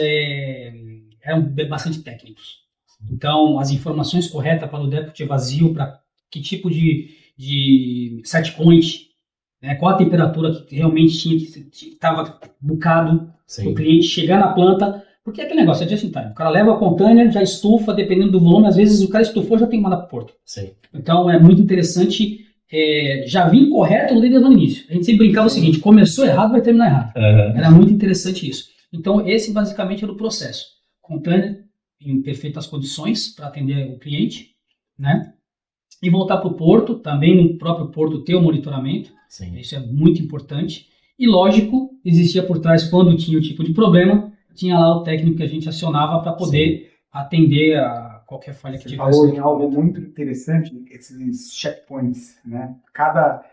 eram bastante técnicos. Então, as informações corretas para o débito vazio, para que tipo de set point, né, qual a temperatura que realmente estava bucado, o cliente chegar na planta, porque é aquele negócio, é just in time. O cara leva o container, já estufa, dependendo do volume, às vezes o cara estufou, já tem que mandar para o porto. Sim. Então, é muito interessante. Já vim correto desde o início. A gente sempre brincava o seguinte: começou errado, vai terminar errado. Era muito interessante isso. Então, esse basicamente era o processo. Container em perfeitas condições para atender o cliente, né? E voltar para o porto, também no próprio porto ter o monitoramento. Sim. Isso é muito importante. E, lógico, existia por trás, quando tinha o tipo de problema, tinha lá o técnico que a gente acionava para poder atender a qualquer falha que tivesse. Você falou em algo muito interessante, esses checkpoints, né? Cada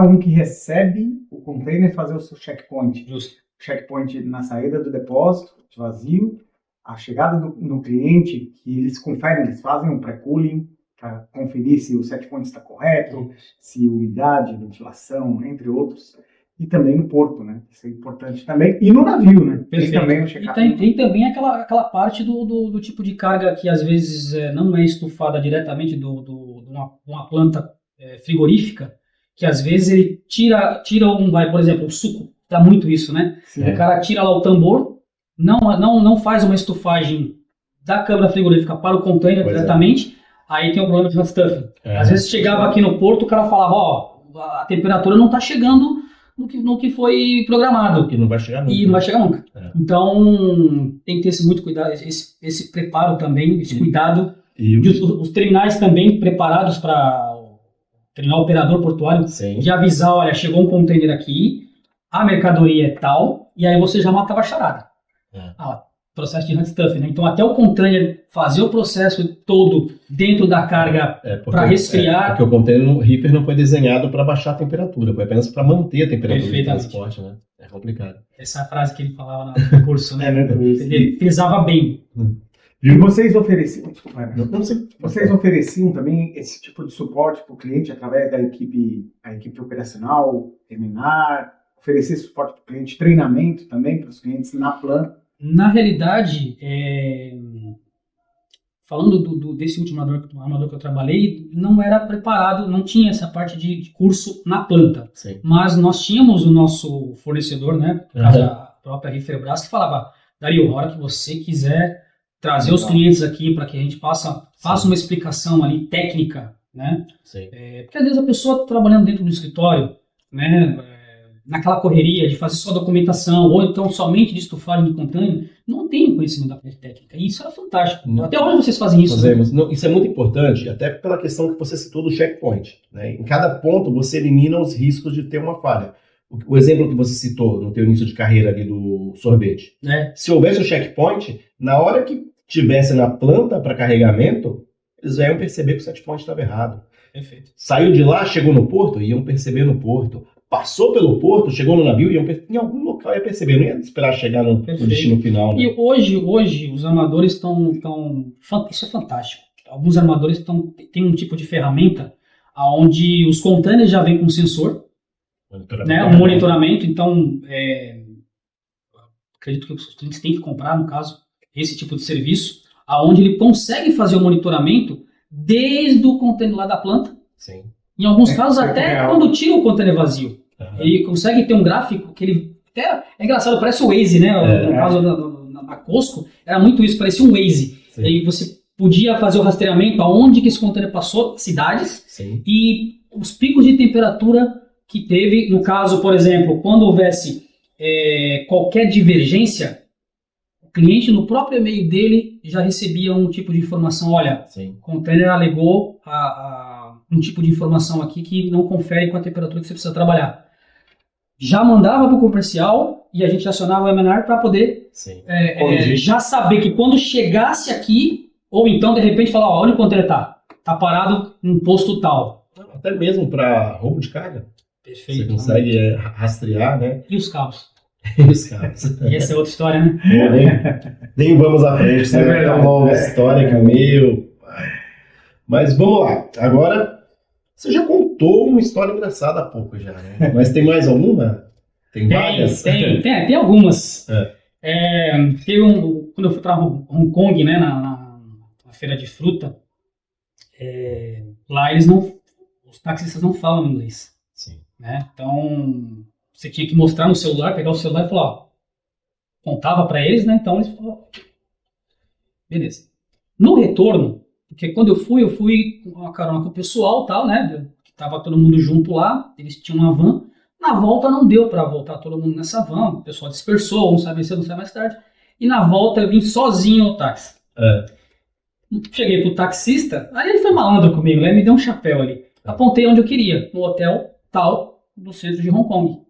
um que recebe o container fazer o seu checkpoint. Justo. Checkpoint na saída do depósito, de vazio, a chegada no cliente, que eles conferem, eles fazem um pré-cooling para conferir se o setpoint está correto, se umidade, ventilação, entre outros. E também no porto, né? Isso é importante também. E no navio, né? Perfeito. Tem também o check-up. E tem também aquela parte do tipo de carga que às vezes não é estufada diretamente de uma planta frigorífica, que às vezes ele tira por exemplo, o suco, dá muito isso, né? Sim. O cara tira lá o tambor, não faz uma estufagem da câmara frigorífica para o container diretamente, aí tem um problema de hot stuffing. Às vezes chegava aqui no porto, o cara falava, a temperatura não está chegando no que foi programado. E não vai chegar nunca. E não vai chegar nunca. Então, tem que ter muito cuidado, esse preparo também, esse cuidado. E os terminais também preparados para treinar o operador portuário, de avisar, olha, chegou um container aqui, a mercadoria é tal, e aí você já mata a charada. Processo de hot stuffing, né? Então, até o container fazer o processo todo dentro da carga para resfriar. Porque o container, o reefer não foi desenhado para baixar a temperatura, foi apenas para manter a temperatura de transporte, né? É complicado. Essa frase que ele falava no curso, né? Ele frisava bem. E vocês ofereciam, vocês ofereciam também esse tipo de suporte para o cliente através da equipe operacional, terminar, oferecer suporte para o cliente, treinamento também para os clientes na planta? Na realidade, falando desse último armador que eu trabalhei, não era preparado, não tinha essa parte de curso na planta. Sim. Mas nós tínhamos o nosso fornecedor, né, a própria Riferbras, que falava, Dario, a hora que você quiser trazer os clientes aqui para que a gente faça uma explicação ali técnica, né? Porque às vezes a pessoa trabalhando dentro do escritório, né, naquela correria de fazer só documentação, ou então somente de estufagem de container, não tem conhecimento da parte técnica. E isso era fantástico. Até hoje vocês fazem isso. Fazemos. Né? Não, isso é muito importante, até pela questão que você citou do checkpoint. Né? Em cada ponto você elimina os riscos de ter uma falha. O exemplo que você citou no teu início de carreira ali do sorvete. Se houvesse um checkpoint, na hora que tivesse na planta para carregamento, eles já iam perceber que o setpoint estava errado. Perfeito. Saiu de lá, chegou no porto, iam perceber no porto. Passou pelo porto, chegou no navio, em algum local ia perceber, não ia esperar chegar no destino final. Né? E hoje os armadores estão... Isso é fantástico. Alguns armadores têm um tipo de ferramenta onde os containers já vêm com sensor, né, um monitoramento. Então, acredito que os clientes têm que comprar, no caso, esse tipo de serviço, onde ele consegue fazer o monitoramento desde o container lá da planta. Sim. Em alguns casos, até quando tira o container vazio. Ele consegue ter um gráfico que ele... Até é engraçado, parece o Waze, né? No caso da Costco, era muito isso, parecia um Waze. E aí você podia fazer o rastreamento aonde que esse container passou, cidades, e os picos de temperatura que teve. No caso, por exemplo, quando houvesse qualquer divergência, o cliente, no próprio e-mail dele, já recebia um tipo de informação. Olha, o container alegou um tipo de informação aqui que não confere com a temperatura que você precisa trabalhar. Já mandava para o comercial e a gente acionava o M&R para poder já saber que quando chegasse aqui, ou então de repente falar, ó, onde quanto ele está parado num posto tal. Até mesmo para roubo de carga. Perfeito. Você consegue rastrear, né? E os cabos? E os cabos. E essa é outra história, né? Nem vamos à frente, isso é uma longa história que meu... Mas vamos lá. Agora, você já contou uma história engraçada há pouco já, né? Mas tem mais alguma? Tem várias? Tem algumas. Quando eu fui para Hong Kong, né, na feira de fruta, lá os taxistas não falam inglês. Sim. Né? Então, você tinha que mostrar no celular, pegar o celular e falar, ó, contava para eles, né? Então eles falaram, beleza. No retorno, porque quando eu fui com uma carona com o pessoal, tal, né? Tava todo mundo junto lá, eles tinham uma van. Na volta não deu para voltar todo mundo nessa van, o pessoal dispersou, um sai mais cedo, um sai mais tarde. E na volta eu vim sozinho no táxi. Cheguei pro taxista, aí ele foi malandro comigo, né? Me deu um chapéu ali. Apontei onde eu queria, no hotel tal, do centro de Hong Kong.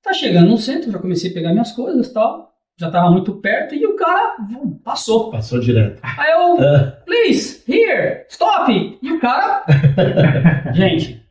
Tá chegando no centro, já comecei a pegar minhas coisas e tal, já tava muito perto e o cara passou. Passou direto. Aí eu, please, here, stop! E o cara, gente,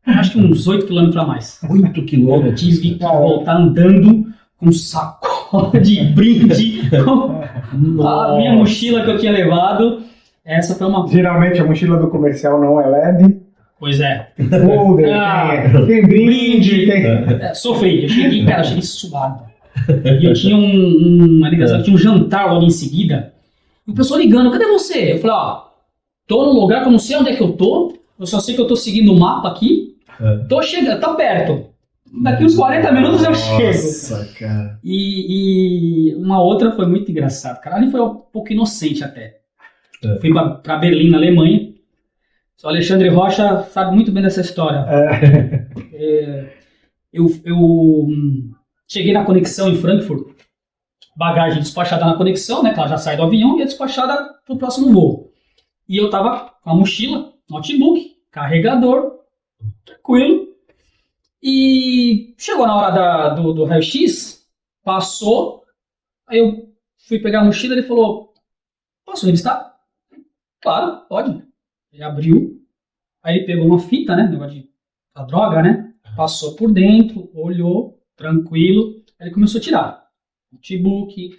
acho que uns 8 km a mais. 8 km? Tive que voltar andando com sacola de brinde, com a minha mochila que eu tinha levado. Essa foi uma... Geralmente a mochila do comercial não é LED. Pois é. Folder, tem brinde, tem... Sofri. Eu cheguei suado. E eu tinha tinha um jantar logo em seguida. E o pessoal ligando, cadê você? Eu falei, ó, tô num lugar que eu não sei onde é que eu tô. Eu só sei que eu tô seguindo o mapa aqui. Tô chegando, tá perto. Daqui uns 40 minutos eu chego. Nossa, cara. E uma outra foi muito engraçada, cara. Ali foi um pouco inocente até. Fui pra Berlim, na Alemanha. O Alexandre Rocha sabe muito bem dessa história. Eu cheguei na conexão em Frankfurt, bagagem despachada na conexão, né? Que ela já sai do avião e é despachada pro próximo voo. E eu tava com a mochila, notebook, carregador, tranquilo. E chegou na hora do raio-x, passou, aí eu fui pegar a mochila e ele falou, posso revistar? Claro, pode. Ele abriu, aí ele pegou uma fita, né, negócio da droga, né, passou por dentro, olhou, tranquilo, aí ele começou a tirar notebook,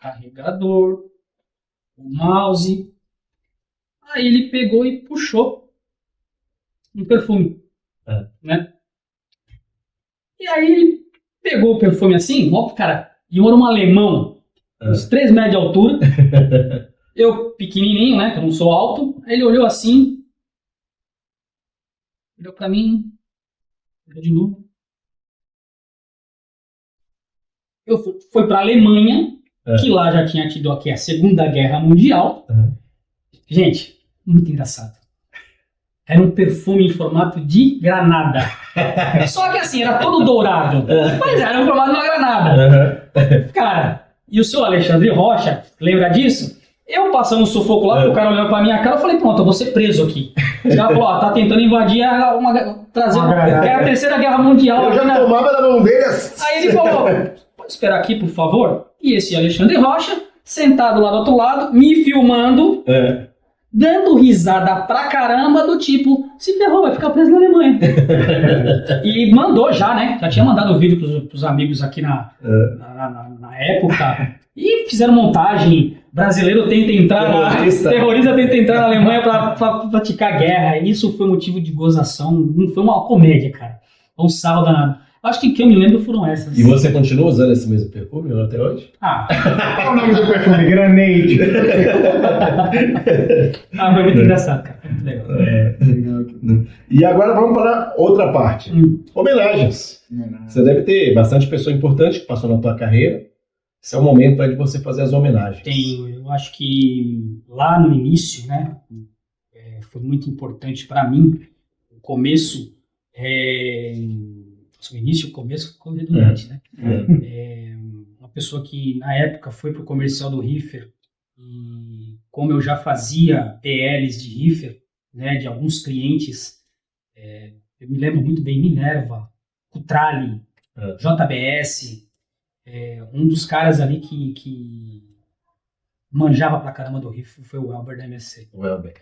carregador, o mouse, aí ele pegou e puxou um perfume, né, e aí ele pegou o perfume assim, ó, cara, e eu era um alemão, uns 3 metros de altura, eu pequenininho, né, que eu não sou alto, aí ele olhou assim, olhou pra mim, olhou de novo. Eu fui pra Alemanha, que lá já tinha tido aqui a Segunda Guerra Mundial. Gente, muito engraçado. Era um perfume em formato de granada. Só que assim, era todo dourado. Mas era um formato de uma granada. Cara, e o seu Alexandre Rocha, lembra disso? Eu passando um sufoco lá, o cara olhando pra minha cara, eu falei, pronto, eu vou ser preso aqui. O cara falou, ó, tá tentando invadir quer a Terceira Guerra Mundial. Eu já tomava na mão dele. Aí ele falou, pode esperar aqui, por favor? E esse Alexandre Rocha, sentado lá do outro lado, me filmando, dando risada pra caramba, do tipo, se ferrou, vai ficar preso na Alemanha. E mandou já, né? Já tinha mandado o vídeo pros amigos aqui na época. E fizeram montagem, brasileiro tenta entrar, terrorista tenta entrar na Alemanha pra praticar guerra. E isso foi motivo de gozação, foi uma comédia, cara. Foi um sarro danado. Acho que eu me lembro foram essas. E você continua usando esse mesmo perfume até hoje? Qual o nome do perfume? Granade. Foi muito engraçado, cara. Muito legal. E agora vamos para outra parte. Homenagens. Você deve ter bastante pessoa importante que passou na tua carreira. Esse é o momento aí de você fazer as homenagens. Tenho. Eu acho que lá no início, né, foi muito importante para mim. O começo, o começo ficou redundante, né? Uma pessoa que na época foi pro comercial do Riffer, e como eu já fazia PLs de Riffer, né, de alguns clientes. Eu me lembro muito bem, Minerva, Cutrale, JBS, um dos caras ali que manjava pra caramba do riff foi o Elber da MSC. O Elber.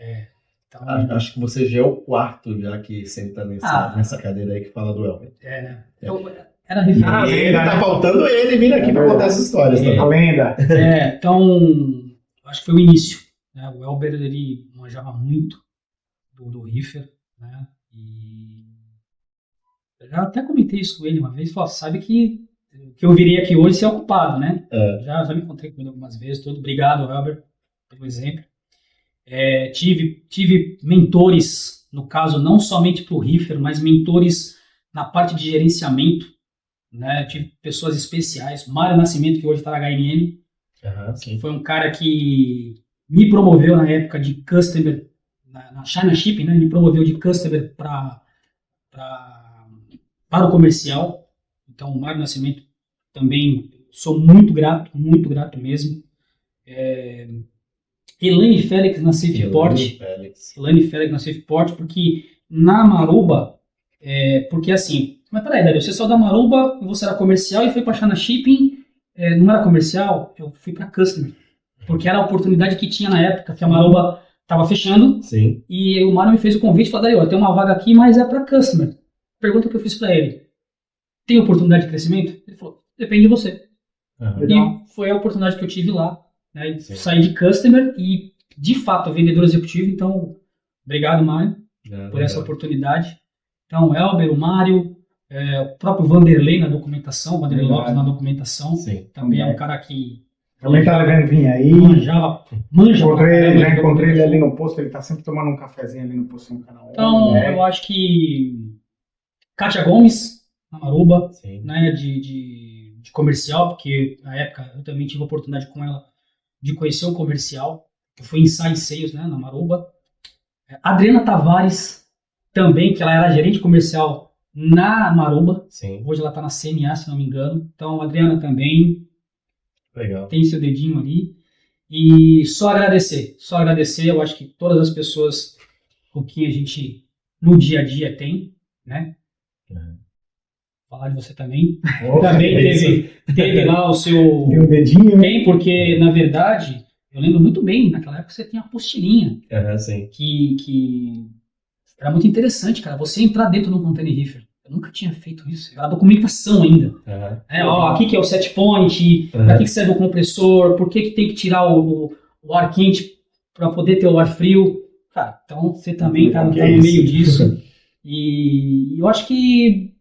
Então, Acho que você já é o quarto já que senta nessa cadeira aí que fala do Elber. Era riff. E ele tá faltando ele vir aqui pra contar essas histórias. A lenda. Então, acho que foi o início. Né? O Elber, ele manjava muito do Riffer, né? E eu já até comentei isso com ele uma vez, falou, sabe que eu virei aqui hoje ser ocupado, né? Já me encontrei com ele algumas vezes, todo obrigado, Elber, pelo exemplo. Tive mentores, no caso, não somente para o Riffer, mas mentores na parte de gerenciamento, né? Tive pessoas especiais, Mário Nascimento, que hoje está na HNN, foi um cara que me promoveu na época de customer, na China Shipping, né? Me promoveu de customer para o comercial. Então, o Mário Nascimento também sou muito grato mesmo. Elaine Félix na SafePort. Elaine Félix na SafePort, porque na Maruba, porque assim, mas peraí, Dario, você saiu da Maruba, você era comercial e foi para China Shipping, não era comercial, eu fui para customer, porque era a oportunidade que tinha na época, que a Maruba estava fechando. Sim. E o Mário me fez o convite e falou, Dario, tem uma vaga aqui, mas é para customer. Pergunta que eu fiz para ele, tem oportunidade de crescimento? Ele falou, depende de você. E foi a oportunidade que eu tive lá, né? Saí de customer e, de fato, vendedor executivo. Então, obrigado, Mário, por essa oportunidade. Então, Elber, o Mário, o próprio Vanderlei na documentação, Vanderlei Lopes na documentação. Sim. Também é um cara que também tá devendo vir aí. manja. Já encontrei ele ali no posto, ele tá sempre tomando um cafezinho ali no posto no canal. Então, eu acho que Kátia Gomes, na Maruba, né, de comercial, porque na época eu também tive a oportunidade com ela de conhecer o comercial. Eu fui em Side Sales, né, na Maruba. Adriana Tavares, também, que ela era gerente comercial na Maruba. Sim. Hoje ela está na CNA, se não me engano. Então, a Adriana também tem seu dedinho ali. E só agradecer. Eu acho que todas as pessoas com quem a gente no dia a dia tem, né? Falar de você também. Também teve lá o seu... Tem um dedinho, né? Tem, porque, na verdade, eu lembro muito bem, naquela época você tinha a apostilinha. Sim. Que era muito interessante, cara. Você entrar dentro do container reefer. Eu nunca tinha feito isso. Era documentação ainda. Aqui que é o set point, para que serve o compressor, por que tem que tirar o ar quente para poder ter o ar frio. Cara, então você também tá no meio disso. E eu acho que,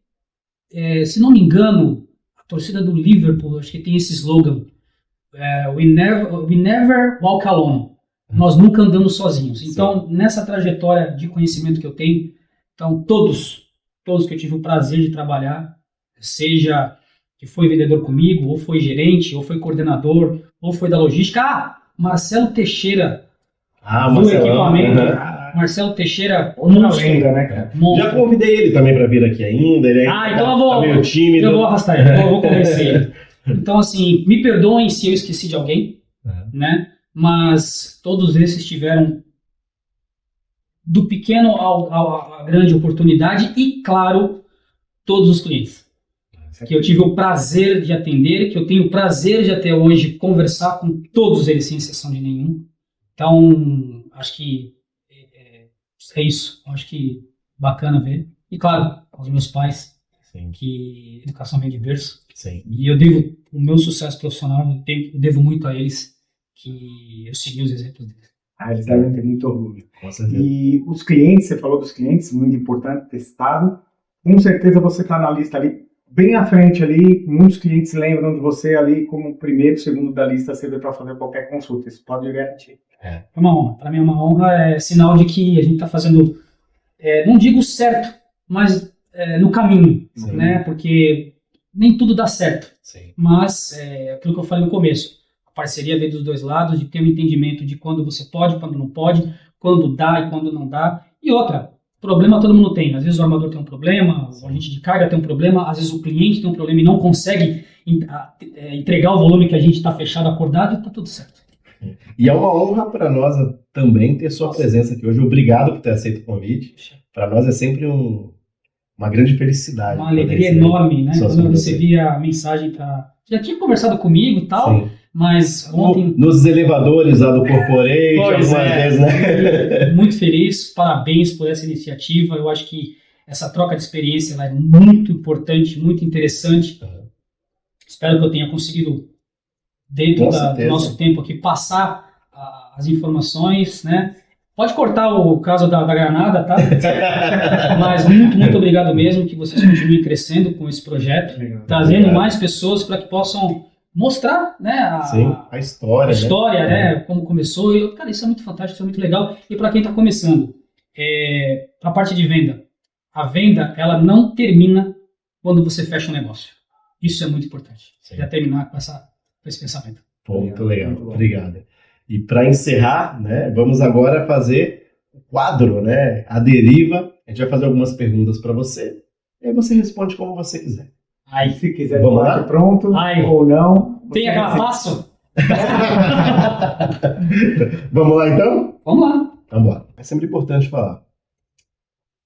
se não me engano, a torcida do Liverpool, acho que tem esse slogan, we never walk alone. Nós nunca andamos sozinhos. Então, nessa trajetória de conhecimento que eu tenho, então todos que eu tive o prazer de trabalhar, seja que foi vendedor comigo, ou foi gerente, ou foi coordenador, ou foi da logística. Marcelo Teixeira, do equipamento. Marcelo Teixeira, outra lenda, né, cara? Já convidei ele também para vir aqui ainda. Ele então tá meio tímido. Eu vou arrastar ele, eu vou convencer ele. Então, assim, me perdoem se eu esqueci de alguém, né? Mas todos esses tiveram do pequeno à grande oportunidade e, claro, todos os clientes que eu tive o prazer de atender, que eu tenho o prazer de até hoje conversar com todos eles, sem exceção de nenhum. Então, acho que é isso. Acho que bacana ver. E, claro, aos meus pais, que educação vem de berço. E eu devo o meu sucesso profissional, eu devo muito a eles, que eu segui os exemplos deles. Eles devem ter muito orgulho. Com certeza. E os clientes, você falou dos clientes, muito importante, testado. Com certeza você está na lista ali, bem à frente ali, muitos clientes lembram de você ali como primeiro, segundo da lista, sempre para fazer qualquer consulta. Isso pode garantir. É uma honra. Para mim é uma honra, é sinal de que a gente está fazendo, não digo certo, mas no caminho, né? Porque nem tudo dá certo. Mas aquilo que eu falei no começo, parceria vem dos dois lados, de ter um entendimento de quando você pode, quando não pode, quando dá e quando não dá. E outra, problema todo mundo tem. Às vezes o armador tem um problema, o agente de carga tem um problema, às vezes o cliente tem um problema e não consegue entregar o volume que a gente está fechado, acordado, e está tudo certo. E é uma honra para nós também ter sua presença aqui hoje. Obrigado por ter aceito o convite. Para nós é sempre uma grande felicidade. Uma alegria enorme, né? Quando eu recebi a mensagem para... Já tinha conversado comigo e tal, sim, mas ontem... Nos elevadores lá do Corporate, algumas vezes, né? Muito feliz, parabéns por essa iniciativa. Eu acho que essa troca de experiência é muito importante, muito interessante. Espero que eu tenha conseguido, dentro do nosso tempo aqui, passar as informações, né? Pode cortar o caso da granada, tá? Mas muito obrigado mesmo, que vocês continuem crescendo com esse projeto, trazendo mais pessoas para que possam mostrar, né, a história, né, como começou. E, cara, isso é muito fantástico, isso é muito legal. E para quem está começando, a parte de venda, a venda, ela não termina quando você fecha um negócio. Isso é muito importante. Já terminar com esse pensamento. Muito legal, obrigado. E para encerrar, né, vamos agora fazer o quadro, né, a deriva. A gente vai fazer algumas perguntas para você, e aí você responde como você quiser. Aí, se quiser, vamos lá? Pronto, ou não. Tem aquela passo? Vamos lá, então? Vamos lá. Vamos lá. É sempre importante falar.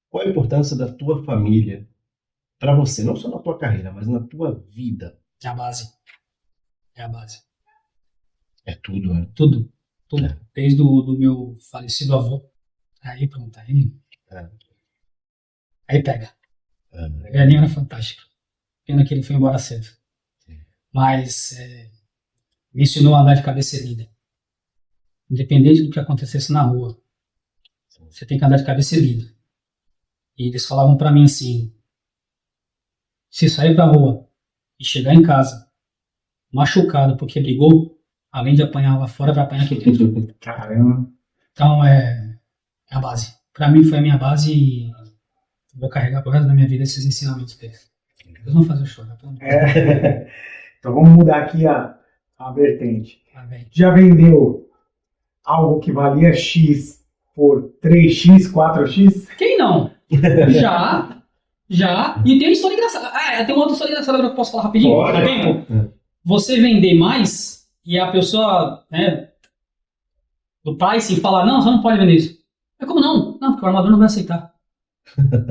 Qual a importância da tua família para você? Não só na tua carreira, mas na tua vida. É a base. É a base. É tudo, né? Tudo. É. Desde do meu falecido avô. Aí, pronto. Aí pega. A velhinha era fantástica. Pena que ele foi embora cedo. Sim. Mas me ensinou a andar de cabeça erguida. Independente do que acontecesse na rua. Você tem que andar de cabeça erguida. E eles falavam pra mim assim: se sair pra rua e chegar em casa machucado porque brigou, além de apanhar lá fora, vai apanhar aqui dentro. Caramba. Então é a base. Pra mim foi a minha base e vou carregar pro resto da minha vida esses ensinamentos deles. Eles vão fazer eu chorar. Então vamos mudar aqui a vertente. Já vendeu algo que valia X por 3X, 4X? Quem não? Já. E tem uma história engraçada. Tem uma outra história engraçada que eu posso falar rapidinho? Pode. Tempo. Você vender mais e a pessoa, né, do pricing falar: não, você não pode vender isso. Mas como não? Não, porque o armador não vai aceitar.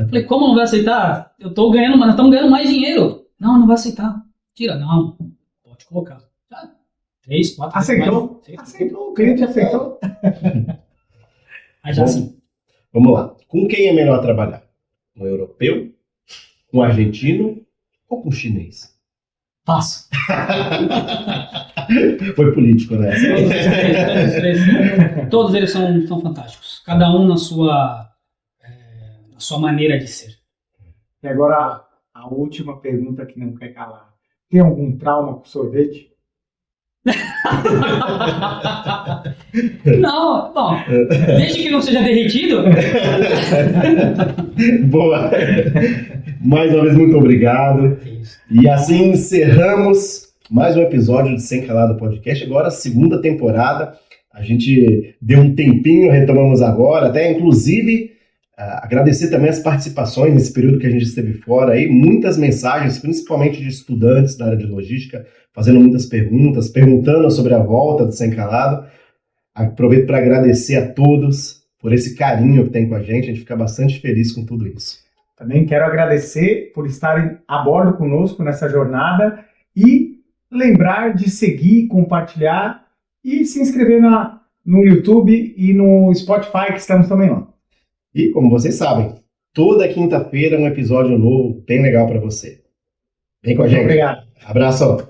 Falei: como não vai aceitar? Eu tô ganhando, mas nós estamos ganhando mais dinheiro. Não vai aceitar. Tira, não. Pode colocar. 3, 4... Aceitou. O cliente aceitou. Aí já sim. Vamos lá. Com quem é melhor trabalhar? Com europeu? Com argentino? Ou com chinês? Passo. Foi político, né? Todos eles são fantásticos. Cada um na sua maneira de ser. E agora, a última pergunta que não quer calar. Tem algum trauma com sorvete? Não, bom, desde que não seja derretido. Boa. Mais uma vez, muito obrigado. E assim encerramos mais um episódio de Sem Calado Podcast. Agora, segunda temporada. A gente deu um tempinho, retomamos agora. Até, inclusive, agradecer também as participações nesse período que a gente esteve fora. Aí, muitas mensagens, principalmente de estudantes da área de logística, fazendo muitas perguntas, perguntando sobre a volta do Sem Calado. Aproveito para agradecer a todos por esse carinho que tem com a gente fica bastante feliz com tudo isso. Também quero agradecer por estarem a bordo conosco nessa jornada e lembrar de seguir, compartilhar e se inscrever no YouTube e no Spotify, que estamos também lá. E, como vocês sabem, toda quinta-feira um episódio novo bem legal para você. Vem com a gente. Obrigado. Abraço.